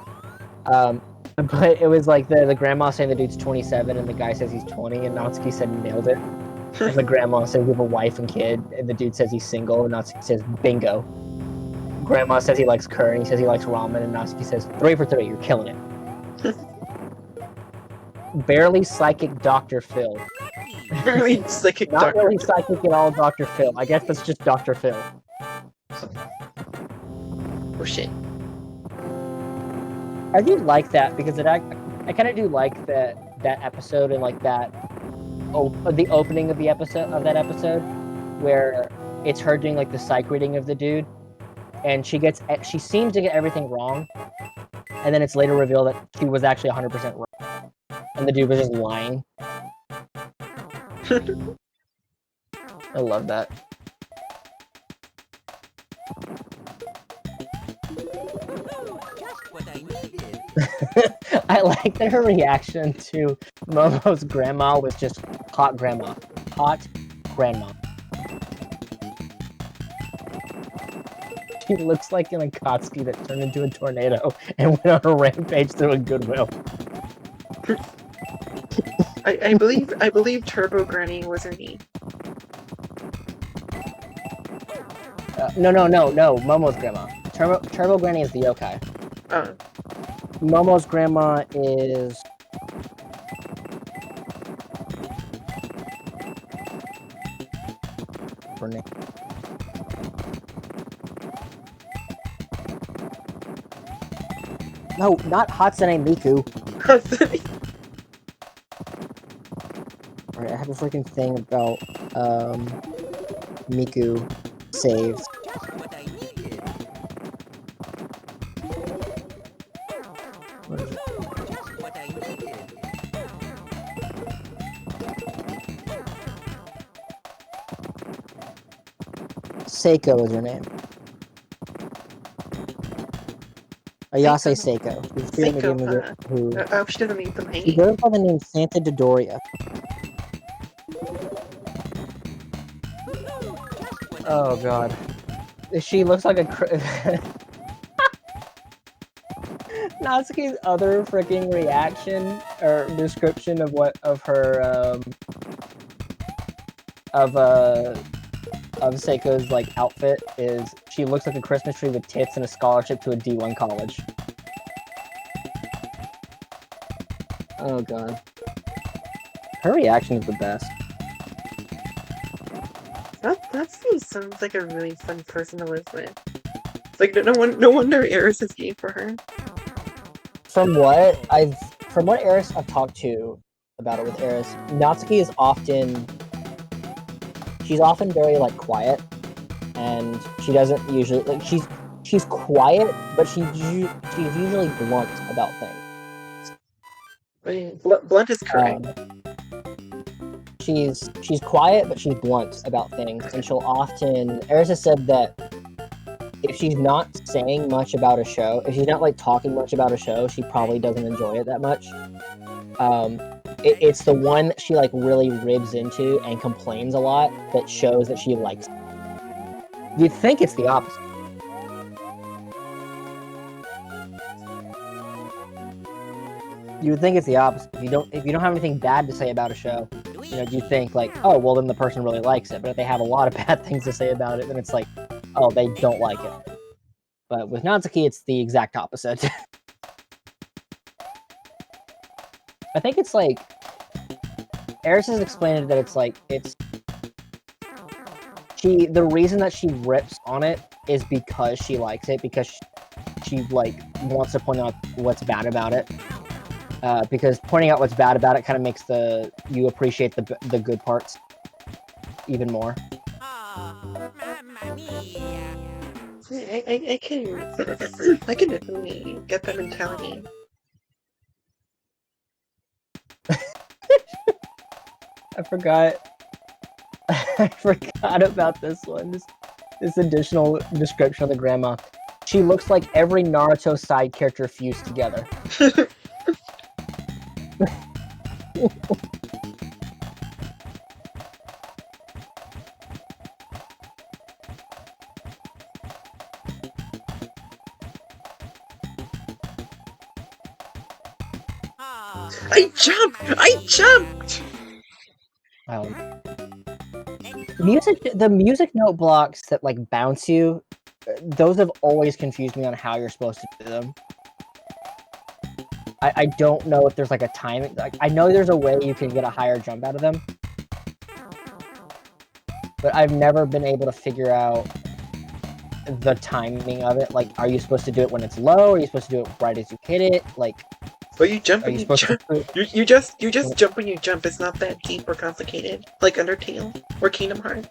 But it was like the grandma saying the dude's 27 and the guy says he's 20, and Natsuki said nailed it. And the grandma says we have a wife and kid, and the dude says he's single, and Natsuki says bingo. Grandma says he likes curry, he says he likes ramen, and Natsuki says 3 for 3, you're killing it. Barely psychic Dr. Phil. Barely psychic Not Dr. really psychic at all, Dr. Phil. I guess that's just Dr. Phil. Oh shit. I do like that because I kind of do like that episode and like that the opening of that episode where it's her doing like the psych reading of the dude, and she seems to get everything wrong, and then it's later revealed that she was actually 100% wrong, and the dude was just lying. I love that. Just what I needed. I like that her reaction to Momo's grandma was just hot grandma. Hot grandma. She looks like an Akatsuki that turned into a tornado and went on a rampage through a Goodwill. I believe Turbo Granny was her name. No. Momo's grandma. Turbo Granny is the yokai. Momo's grandma is... her name. No, not Hatsune Miku. Alright, I have a freaking thing about Miku saves. Just what I needed. What is it? Just what I needed. Seiko is her name. Ayase Seiko. She's the Seiko, medium who she doesn't need the she name. goes by the name Santa Dodoria. Oh god. She looks like a Natsuki's other freaking reaction or description of her of Seiko's like outfit is she looks like a Christmas tree with tits and a scholarship to a D1 college. Oh god. Her reaction is the best. That sounds like a really fun person to live with. It's like no wonder Eris is gay for her. From what Eris I've talked to about it with Eris, Natsuki is often very like quiet, and she doesn't usually like she's quiet, but she's usually blunt about things. I mean, blunt is correct. She's quiet, but she's blunt about things, and she'll often. Eris has said that if she's not saying much about a show, if she's not like talking much about a show, she probably doesn't enjoy it that much. It's the one that she like really ribs into and complains a lot that shows that she likes it. You'd think it's the opposite. You would think it's the opposite. If you don't have anything bad to say about a show, you think like, oh, well then the person really likes it. But if they have a lot of bad things to say about it, then it's like, oh, they don't like it. But with Natsuki, it's the exact opposite. I think it's like Eris has explained it that it's like the reason that she rips on it is because she likes it, because she like wants to point out what's bad about it. Because pointing out what's bad about it kind of makes you appreciate the good parts even more. Oh, mamma mia. I can I can definitely get that mentality. I forgot. I forgot about this one. This additional description of the grandma. She looks like every Naruto side character fused together. I jumped! I jumped! The music note blocks that like bounce you, those have always confused me on how you're supposed to do them. I don't know if there's like a timing. Like, I know there's a way you can get a higher jump out of them, but I've never been able to figure out the timing of it. Like, are you supposed to do it when it's low? Are you supposed to do it right as you hit it? Like, Well, you jump are when you you supposed jump. to? You just jump when you jump. It's not that deep or complicated, like Undertale or Kingdom Hearts.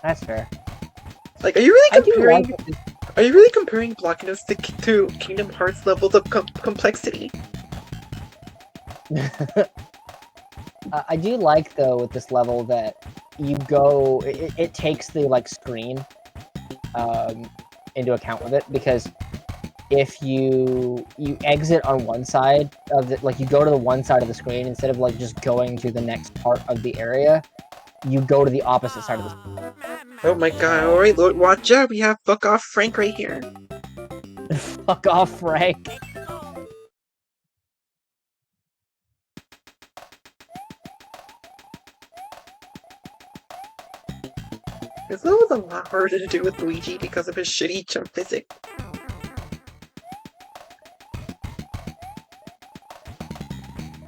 That's fair. Like, are you really I do comparing? like it. Are you really comparing blockiness to Kingdom Hearts levels of complexity? I do like though with this level that you go. It takes the like screen into account with it, because if you exit on one side of the, like you go to the one side of the screen instead of like just going to the next part of the area, you go to the opposite side of the screen. Oh my god! All right, Lord, watch out! We have fuck off Frank right here. Fuck off, Frank. This level was a lot harder to do with Luigi because of his shitty jump physics.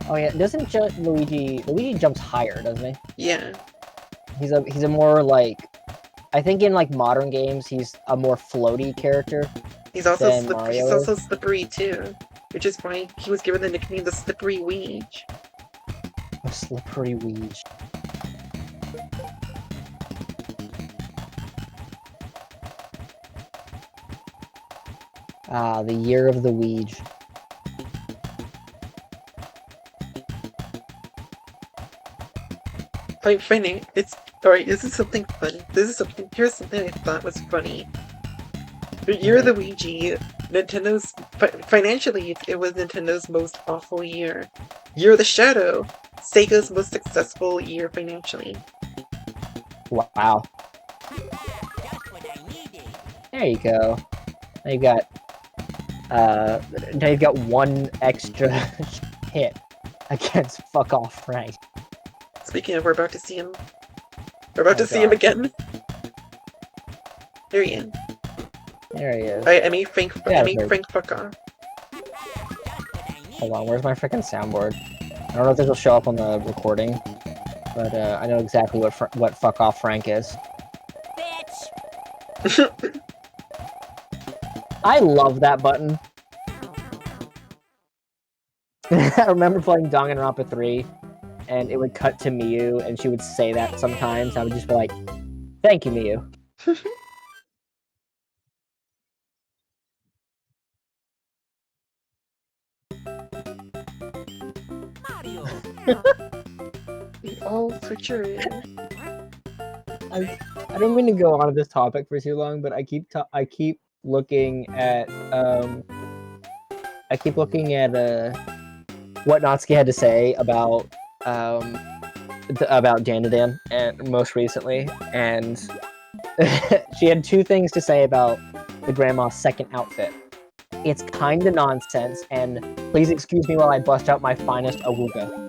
Oh yeah, doesn't Luigi jumps higher, doesn't he? Yeah. He's a more like, I think in like modern games he's a more floaty character. He's also Mario is. slippery too, which is why he was given the nickname the Slippery Weege. A slippery Weege. Ah, the year of the Weege. Like, funny, it's alright. This is something funny. Here's something I thought was funny. The year of the Ouija, Nintendo's financially, it was Nintendo's most awful year. Year of the Shadow, Sega's most successful year financially. Wow. There you go. Now you've got one extra hit against Fuck Off Frank. Speaking of, we're about to see him. We're about to see him again. There he is. There he is. I made Frank fuck off. Hold on, where's my freaking soundboard? I don't know if this will show up on the recording, but I know exactly what Fuck Off Frank is. Bitch! I love that button. I remember playing Danganronpa 3, and it would cut to Miyu, and she would say that sometimes. I would just be like, "Thank you, Miyu." Mario! We all switcher in. I don't mean to go on this topic for too long, but I keep looking at what Natsuki had to say about Dandadan, and most recently, and she had two things to say about the grandma's second outfit. It's kinda nonsense, and please excuse me while I bust out my finest awuga.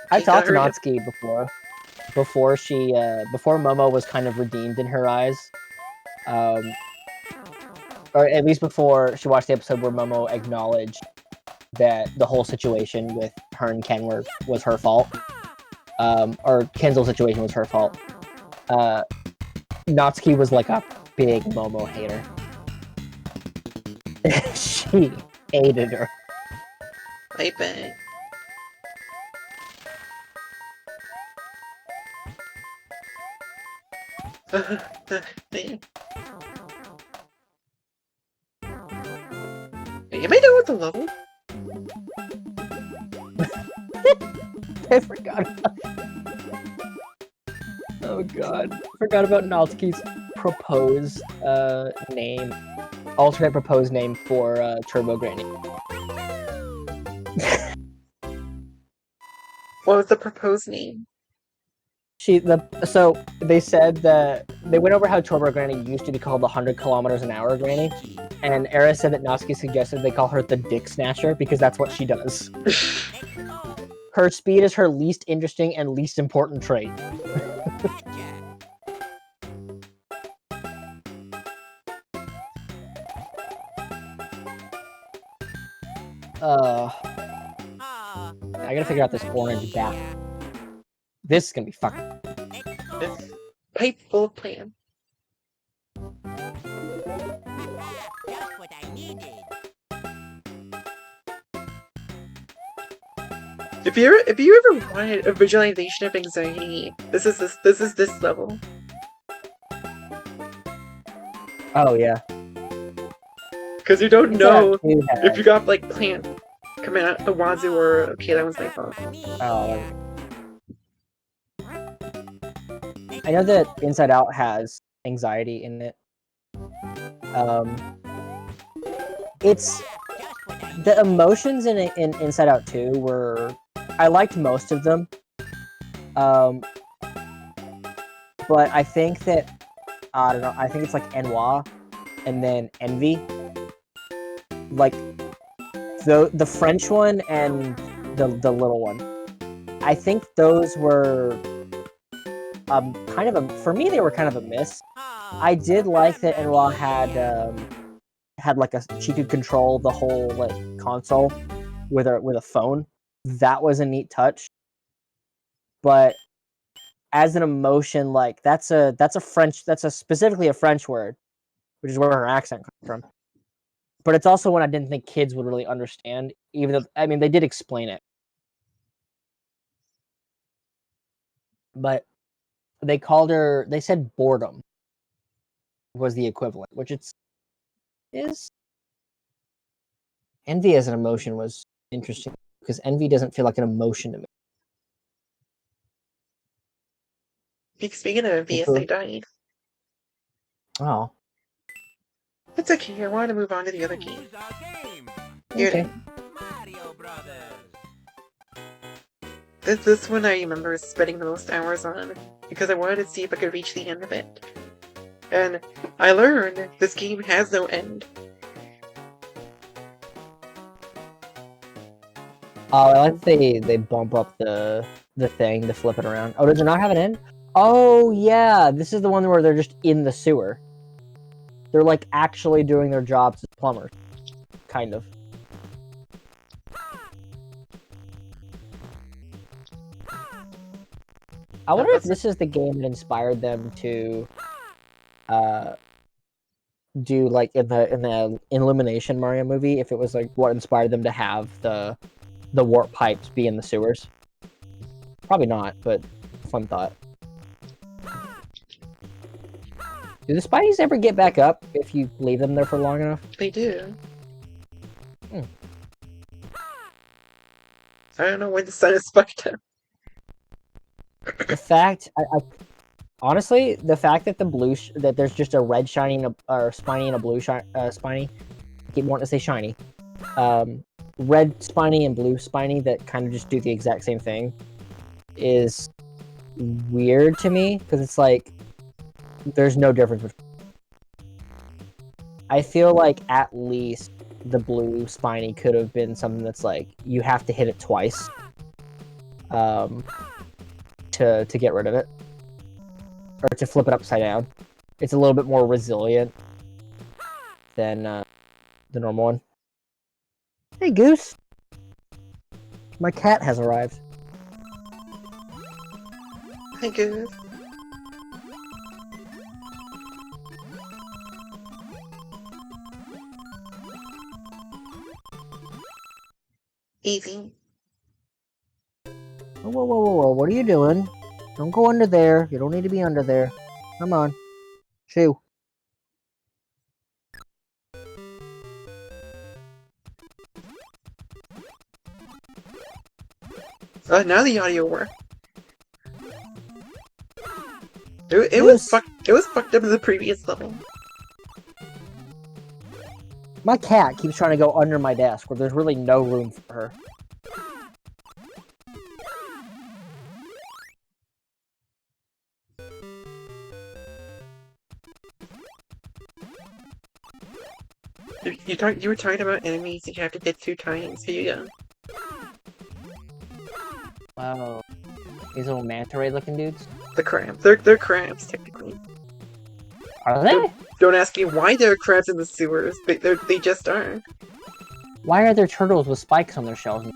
I talked to Natsuki before Momo was kind of redeemed in her eyes, or at least before she watched the episode where Momo acknowledged that the whole situation with her and Ken was her fault, or Ken's whole situation was her fault. Natsuki was like a big Momo hater. She hated her. I bet. Hey, am I done with the level? I forgot. Oh god, forgot about Natsuki's proposed name, alternate proposed name for Turbo Granny. What was the proposed name? So they said that they went over how Turbo Granny used to be called the 100 kilometers an hour Granny, and Era said that Natsuki suggested they call her the Dick Snatcher because that's what she does. Her speed is her least interesting and least important trait. I gotta figure out this orange bat. This is gonna be fucking. It's pipe full of plan. Just what I needed. If you ever wanted a visualization of anxiety, this is this level. Oh yeah. Because you don't Inside know Out 2 if you got like plant coming out the wazoo or okay, that was my fault. Oh. I know that Inside Out has anxiety in it. It's the emotions in Inside Out 2 were, I liked most of them. But I think that, I don't know, I think it's like ennui and then envy. Like the French one and the little one. I think those were kind of a, for me they were kind of a miss. I did like that ennui had like she could control the whole like console with a phone. That was a neat touch. But as an emotion, like that's specifically a French word, which is where her accent comes from. But it's also one I didn't think kids would really understand, even though, I mean, they did explain it. But they said boredom was the equivalent, which is. Envy as an emotion was interesting, because envy doesn't feel like an emotion to me. Speaking of envious, I died. Oh. It's okay, I wanted to move on to the other game. Who's our game? Okay. Mario Brothers. This one I remember spending the most hours on, because I wanted to see if I could reach the end of it. And I learned this game has no end. Oh, I like they bump up the thing to flip it around. Oh, does it not have an end? Oh yeah, this is the one where they're just in the sewer. They're like actually doing their jobs as plumbers, kind of. I wonder if this is the game that inspired them to do like in the Illumination Mario movie, if it was like what inspired them to have the warp pipes be in the sewers. Probably not, but fun thought. Do the Spideys ever get back up if you leave them there for long enough? They do. I don't know when the sun is spiked up. The fact, honestly, the fact that that there's just a red shiny or spiny and a blue spiny. I keep wanting to say shiny. Red spiny and blue spiny that kind of just do the exact same thing is weird to me, because it's like there's no difference. I feel like at least the blue spiny could have been something that's like you have to hit it twice to get rid of it, or to flip it upside down. It's a little bit more resilient than the normal one. Hey Goose, my cat has arrived. Hi, Goose. Easy. Whoa, what are you doing? Don't go under there. You don't need to be under there. Come on. Shoo. Now the audio worked. It was Moose. fucked. It was fucked up in the previous level. My cat keeps trying to go under my desk where there's really no room for her. You were talking about enemies you have to hit 2 times. Here you go. Wow. These little manta ray looking dudes? The crabs. They're crabs, technically. Are they? Don't ask me why there are crabs in the sewers. They just are. Why are there turtles with spikes on their shells?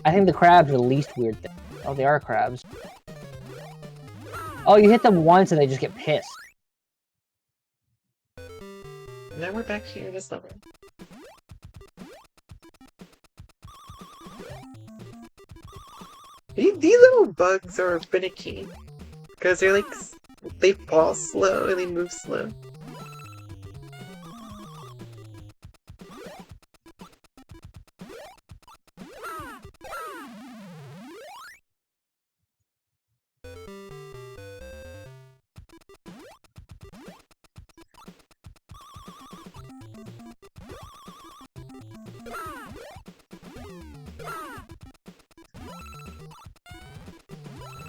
I think the crabs are the least weird thing. Oh, they are crabs. Oh, you hit them once and they just get pissed. Now we're back here this level. These little bugs are finicky. Because they're like, they fall slow and they move slow.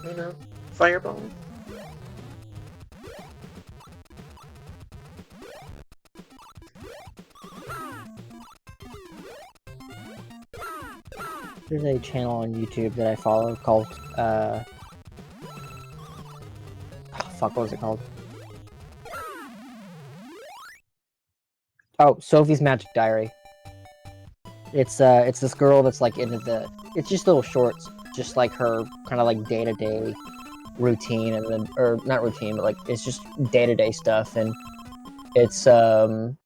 You know, fireball. There's a channel on YouTube that I follow called, fuck, what was it called? Oh, Sophie's Magic Diary. It's this girl that's like into it's just little shorts, just like her kind of like day-to-day routine, and then, or not routine, but like, it's just day-to-day stuff, and it's, I'm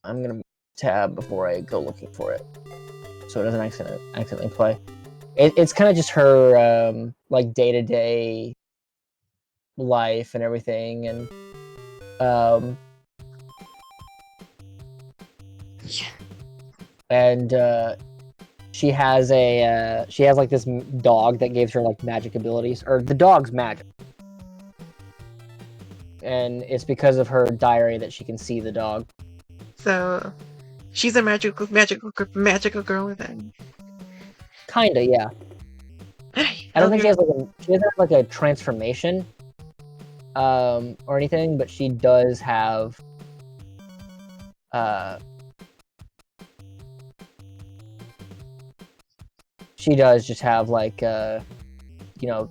gonna tab before I go looking for it, so it doesn't accidentally play. It's kind of just her, like, day-to-day life and everything, and, she has like this dog that gives her like magic abilities, or the dog's magic, and it's because of her diary that she can see the dog. So, she's a magical girl then. Kinda, yeah. I don't think she doesn't have like a transformation, or anything, but she does have, she does just have like, you know,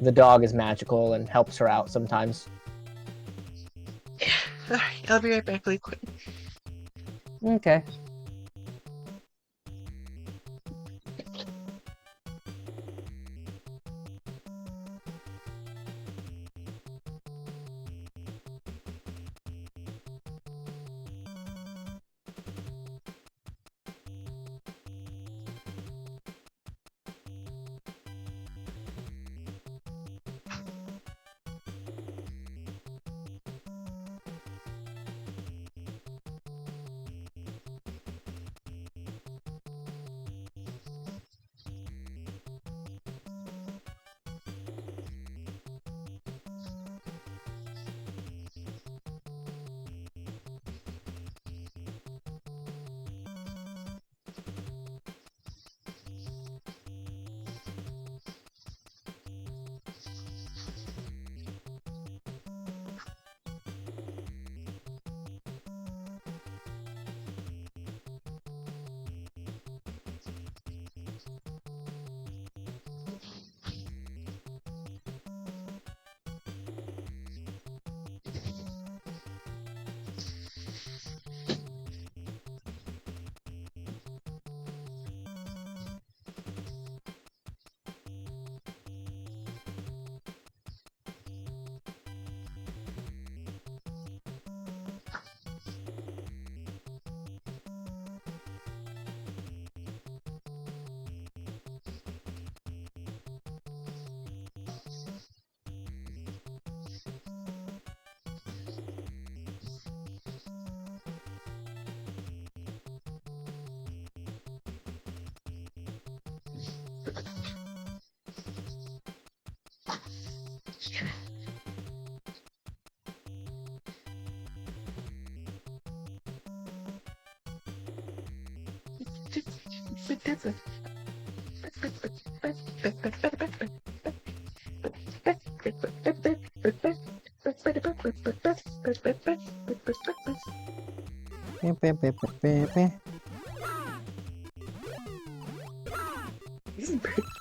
the dog is magical and helps her out sometimes. Alright, I'll be right back really quick. Okay.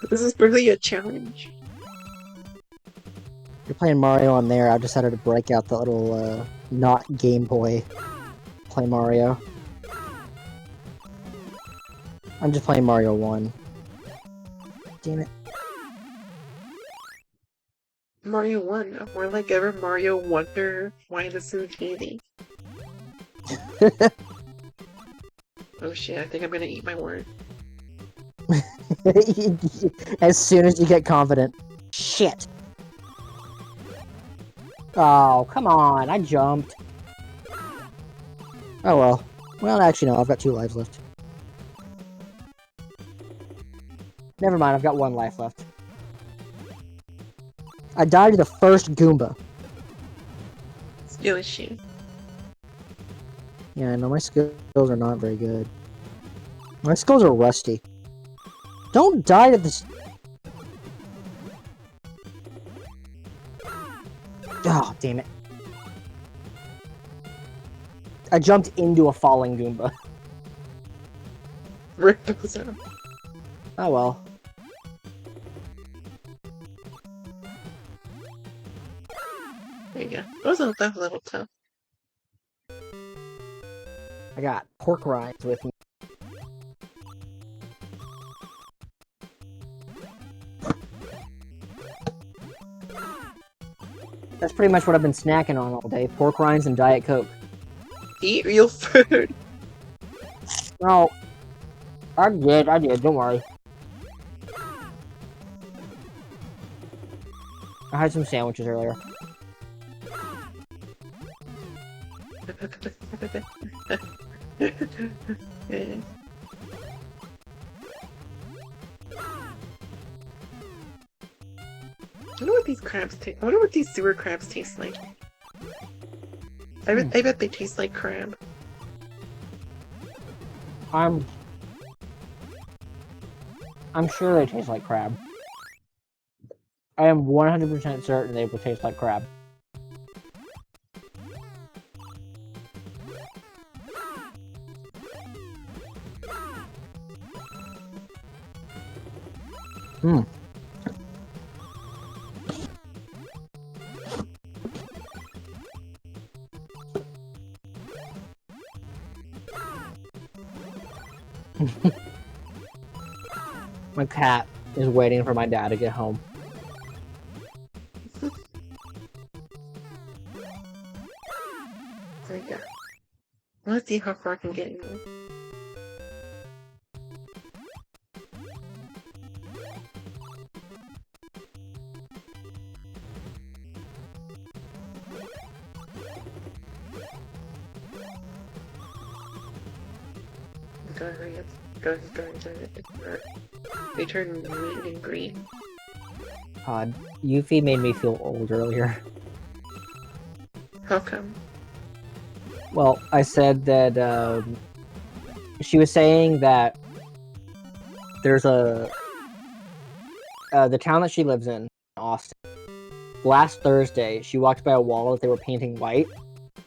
This is really a challenge. You're playing Mario on there. I decided to break out the little, not Game Boy. Play Mario. I'm just playing Mario 1. Damn it. Mario 1, more like ever Mario Wonder. Why this is easy? Oh shit, I think I'm gonna eat my word. As soon as you get confident. Shit. Oh, come on. I jumped. Oh well. Well, actually, no. I've got 2 lives left. Never mind. I've got 1 life left. I died to the first Goomba. Skill issue. Yeah, I know my skills are not very good. My skills are rusty. Don't die to this. Oh, damn it. I jumped into a falling Goomba. Rip those out. Oh well. There you go. Those are a little tough. I got pork rinds with me. That's pretty much what I've been snacking on all day. Pork rinds and Diet Coke. Eat real food. No. I did, don't worry. I had some sandwiches earlier. I wonder what these crabs taste. I wonder what these sewer crabs taste like. I bet they taste like crab. I'm sure they taste like crab. I am 100% certain they will taste like crab. Hmm. My cat is waiting for my dad to get home. There you go. Let's see how far I can get in there. Go hurry up. Go. They turn red and green. Yuffie made me feel old earlier. How come? Well, I said that, she was saying that there's the town that she lives in, Austin. Last Thursday, she walked by a wall that they were painting white,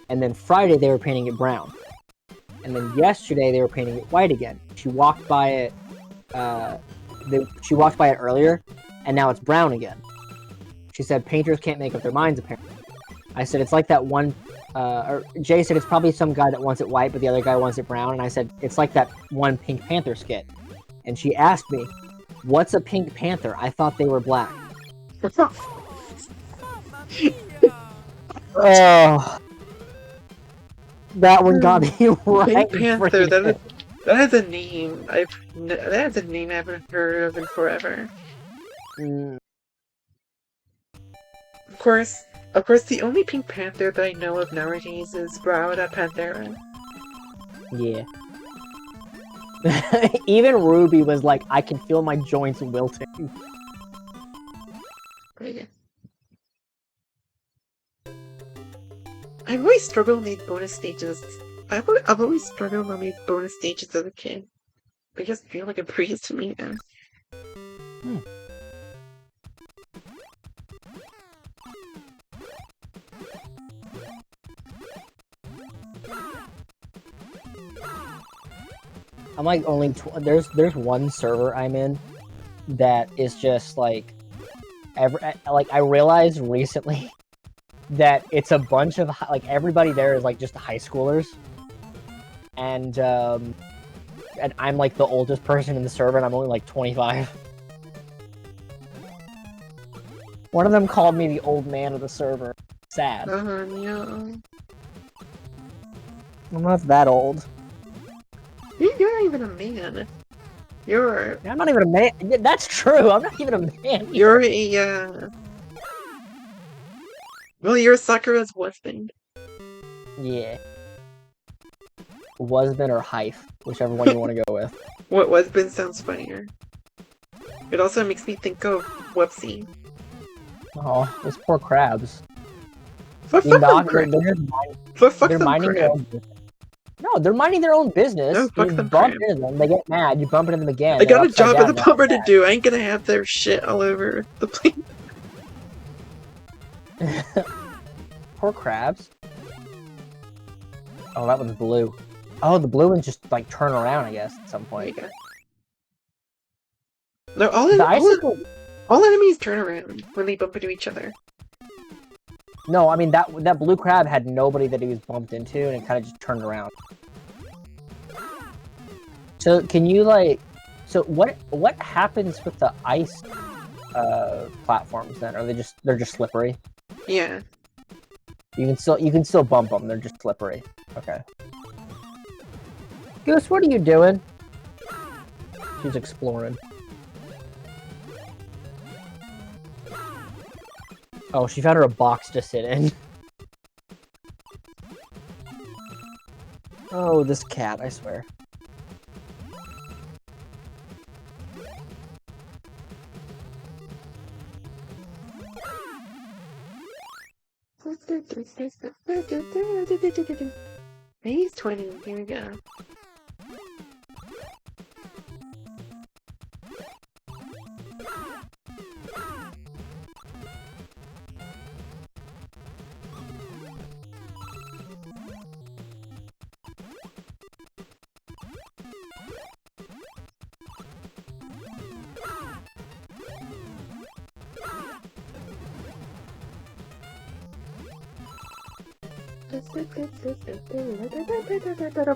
and then Friday they were painting it brown. And then yesterday they were painting it white again. She walked by it, she walked by it earlier, and now it's brown again. She said painters can't make up their minds, apparently. I said, it's like that one, or Jay said it's probably some guy that wants it white, but the other guy wants it brown. And I said, it's like that one Pink Panther skit. And she asked me, what's a Pink Panther? I thought they were black. Oh, that one got me right. Pink Panther, that is a name that is a name I haven't heard of in forever. Of course, the only Pink Panther that I know of nowadays is Browada Panthera. Yeah. Even Ruby was like, I can feel my joints wilting. Okay. I've always struggled on these bonus stages. I've always struggled on these bonus stages as a kid. They just feel like a breeze to me now. I'm like only there's one server I'm in that is just like I realized recently that it's a bunch of like everybody there is like just high schoolers, and I'm like the oldest person in the server, and I'm only like 25. One of them called me the old man of the server. Sad. Yeah. I'm not that old. You're not even a man. I'm not even a man. That's true. I'm not even a man. Either. You're a well, you're Sakura's husband. Yeah. Husband or Hife, whichever one you want to go with. What husband sounds funnier. It also makes me think of Whoopsie. Oh, those poor crabs. Fuck They're them minding their own business. No, they're minding their own business. No, fuck you them bump crabs. into them, they get mad, you bump into them again. I got a job at the plumber to do. I ain't gonna have their shit all over the place. Poor crabs. Oh, that one's blue. Oh, the blue ones just like turn around, I guess, at some point. Okay. No, all enemies turn around when they bump into each other. No, I mean that blue crab had nobody that he was bumped into, and it kind of just turned around. So can you like? So what happens with the ice platforms then? Are they're just slippery? Yeah. You can still bump them. They're just slippery. Okay. Goose, what are you doing? She's exploring. Oh, she found her a box to sit in. Oh, this cat, I swear. He's 20. Here we go.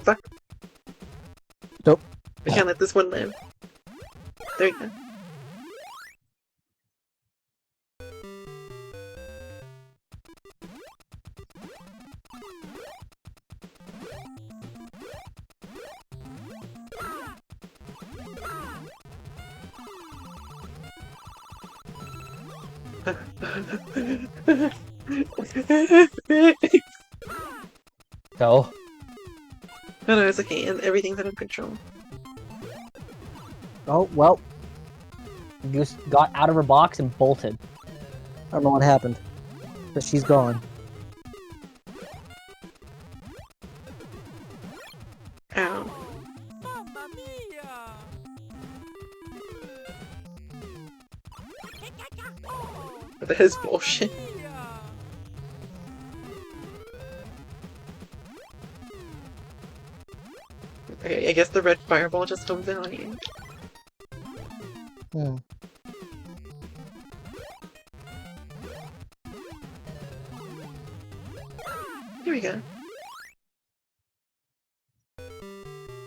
Fuck. Nope. I can't let this one live. There you go. Go. No, it's okay, and everything's under control. Oh, well. Goose got out of her box and bolted. I don't know what happened, but she's gone. Ow. Mamma mia! That is bullshit. Okay, I guess the red fireball just comes in on you. Hmm. Here we go.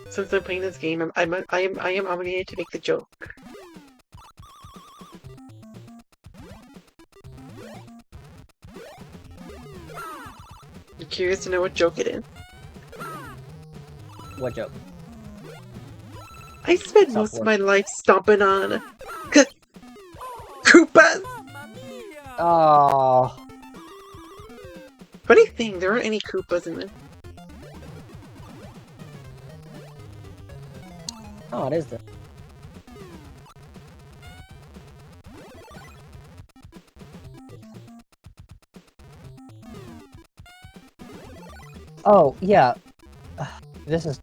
Since I'm playing this game, I am obligated to make the joke. I'm curious to know what joke it is. What joke? I spent most of my life stomping on Koopas! Oh. Funny thing, there aren't any Koopas in this. Oh, what is this? Oh, yeah. This is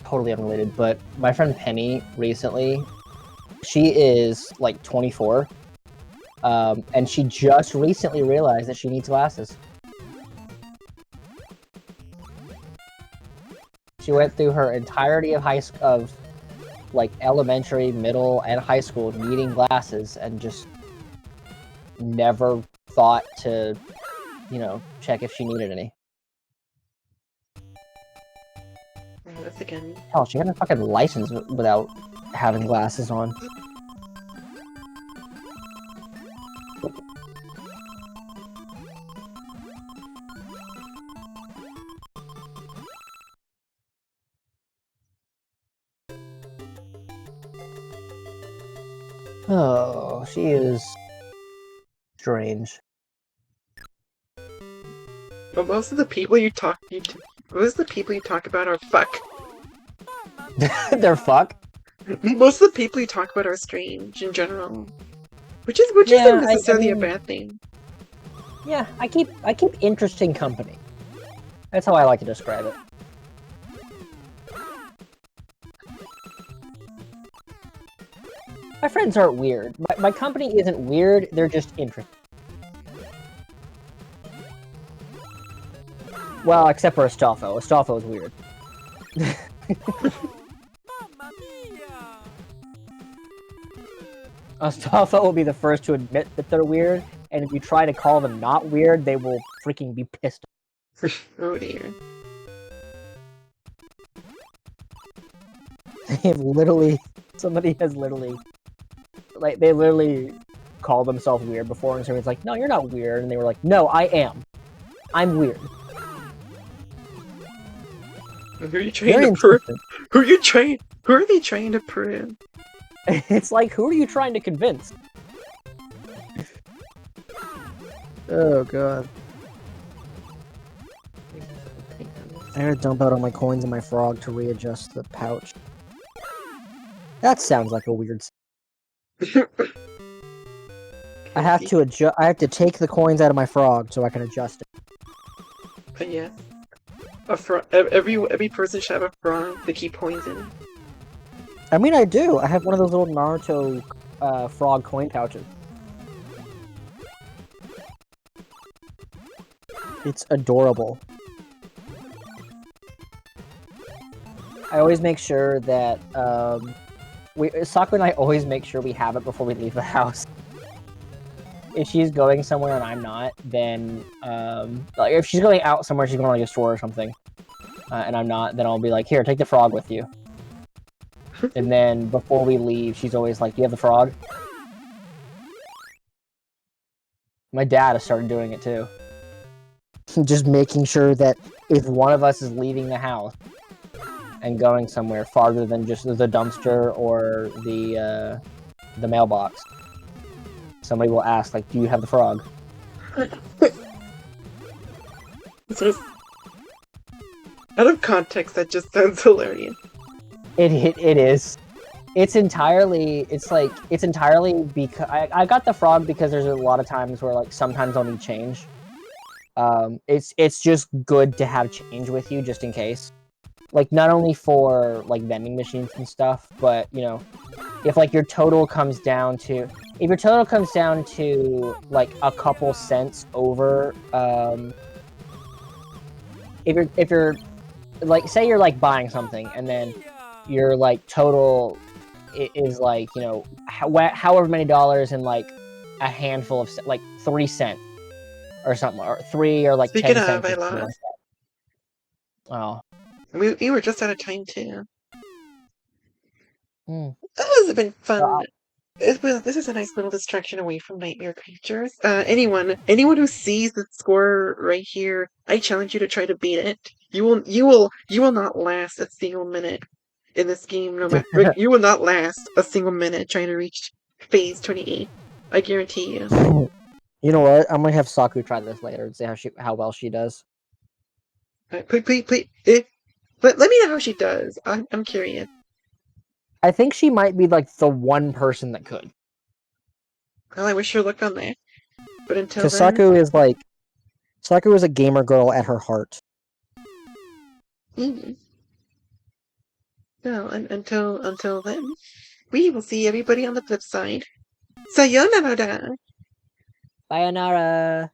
totally unrelated, but my friend Penny recently, she is like 24, and she just recently realized that she needs glasses. She went through her entirety of like elementary, middle, and high school needing glasses, and just never thought to, check if she needed any. That's again. Hell, she got a fucking license without having glasses on. Oh, she is strange. But most of the people you talk about are fuck. They're fuck. Most of the people you talk about are strange in general, which isn't necessarily a bad thing. Yeah, I keep interesting company. That's how I like to describe it. My friends aren't weird. My company isn't weird, they're just interesting. Well, except for Astolfo. Astolfo is weird. Mamma mia! Astolfo will be the first to admit that they're weird, and if you try to call them not weird, they will freaking be pissed off. Oh dear. Somebody has literally, like, they literally called themselves weird before, and somebody's like, no, you're not weird, and they were like, no, I am. I'm weird. Who are you trying to prove? Who are they trying to prove? It's like, who are you trying to convince? Oh god. I gotta dump out all my coins in my frog to readjust the pouch. That sounds like a weird. I have to adjust. I have to take the coins out of my frog so I can adjust it. But yeah, every person should have a frog to keep coins in. I mean, I do. I have one of those little Naruto frog coin pouches. It's adorable. I always make sure that Saku and I always make sure we have it before we leave the house. If she's going somewhere and I'm not, then like if she's going out somewhere, she's going to like a store or something, and I'm not, then I'll be like, here, take the frog with you. And then before we leave, she's always like, do you have the frog? My dad has started doing it too. Just making sure that if one of us is leaving the house and going somewhere farther than just the dumpster or the mailbox, somebody will ask, like, do you have the frog? Out of context, that just sounds hilarious. It is. It's entirely because I got the frog because there's a lot of times where, like, sometimes I'll need change. It's just good to have change with you just in case. Like, not only for, like, vending machines and stuff, but, you know, if, like, your total comes down to, like, a couple cents over, if you're, like, say you're, like, buying something, and then your, like, total is, like, you know, however many dollars in, like, a handful of, like, 3 cents, or something, or 3 or, like, Speaking 10 cents. I lost. Like that. Oh. We were just out of time, too. Mm. That has been fun. This is a nice little distraction away from nightmare creatures. Anyone who sees the score right here, I challenge you to try to beat it. You will not last a single minute in this game. No matter, you will not last a single minute trying to reach phase 28. I guarantee you. You know what? I'm gonna have Saku try this later and see how well she does. Please, let me know how she does. I'm curious. I think she might be like the one person that could. Well, I wish her luck on that. But until Because then, Saku is a gamer girl at her heart. well, until then, we will see everybody on the flip side. Sayonara! Sayonara.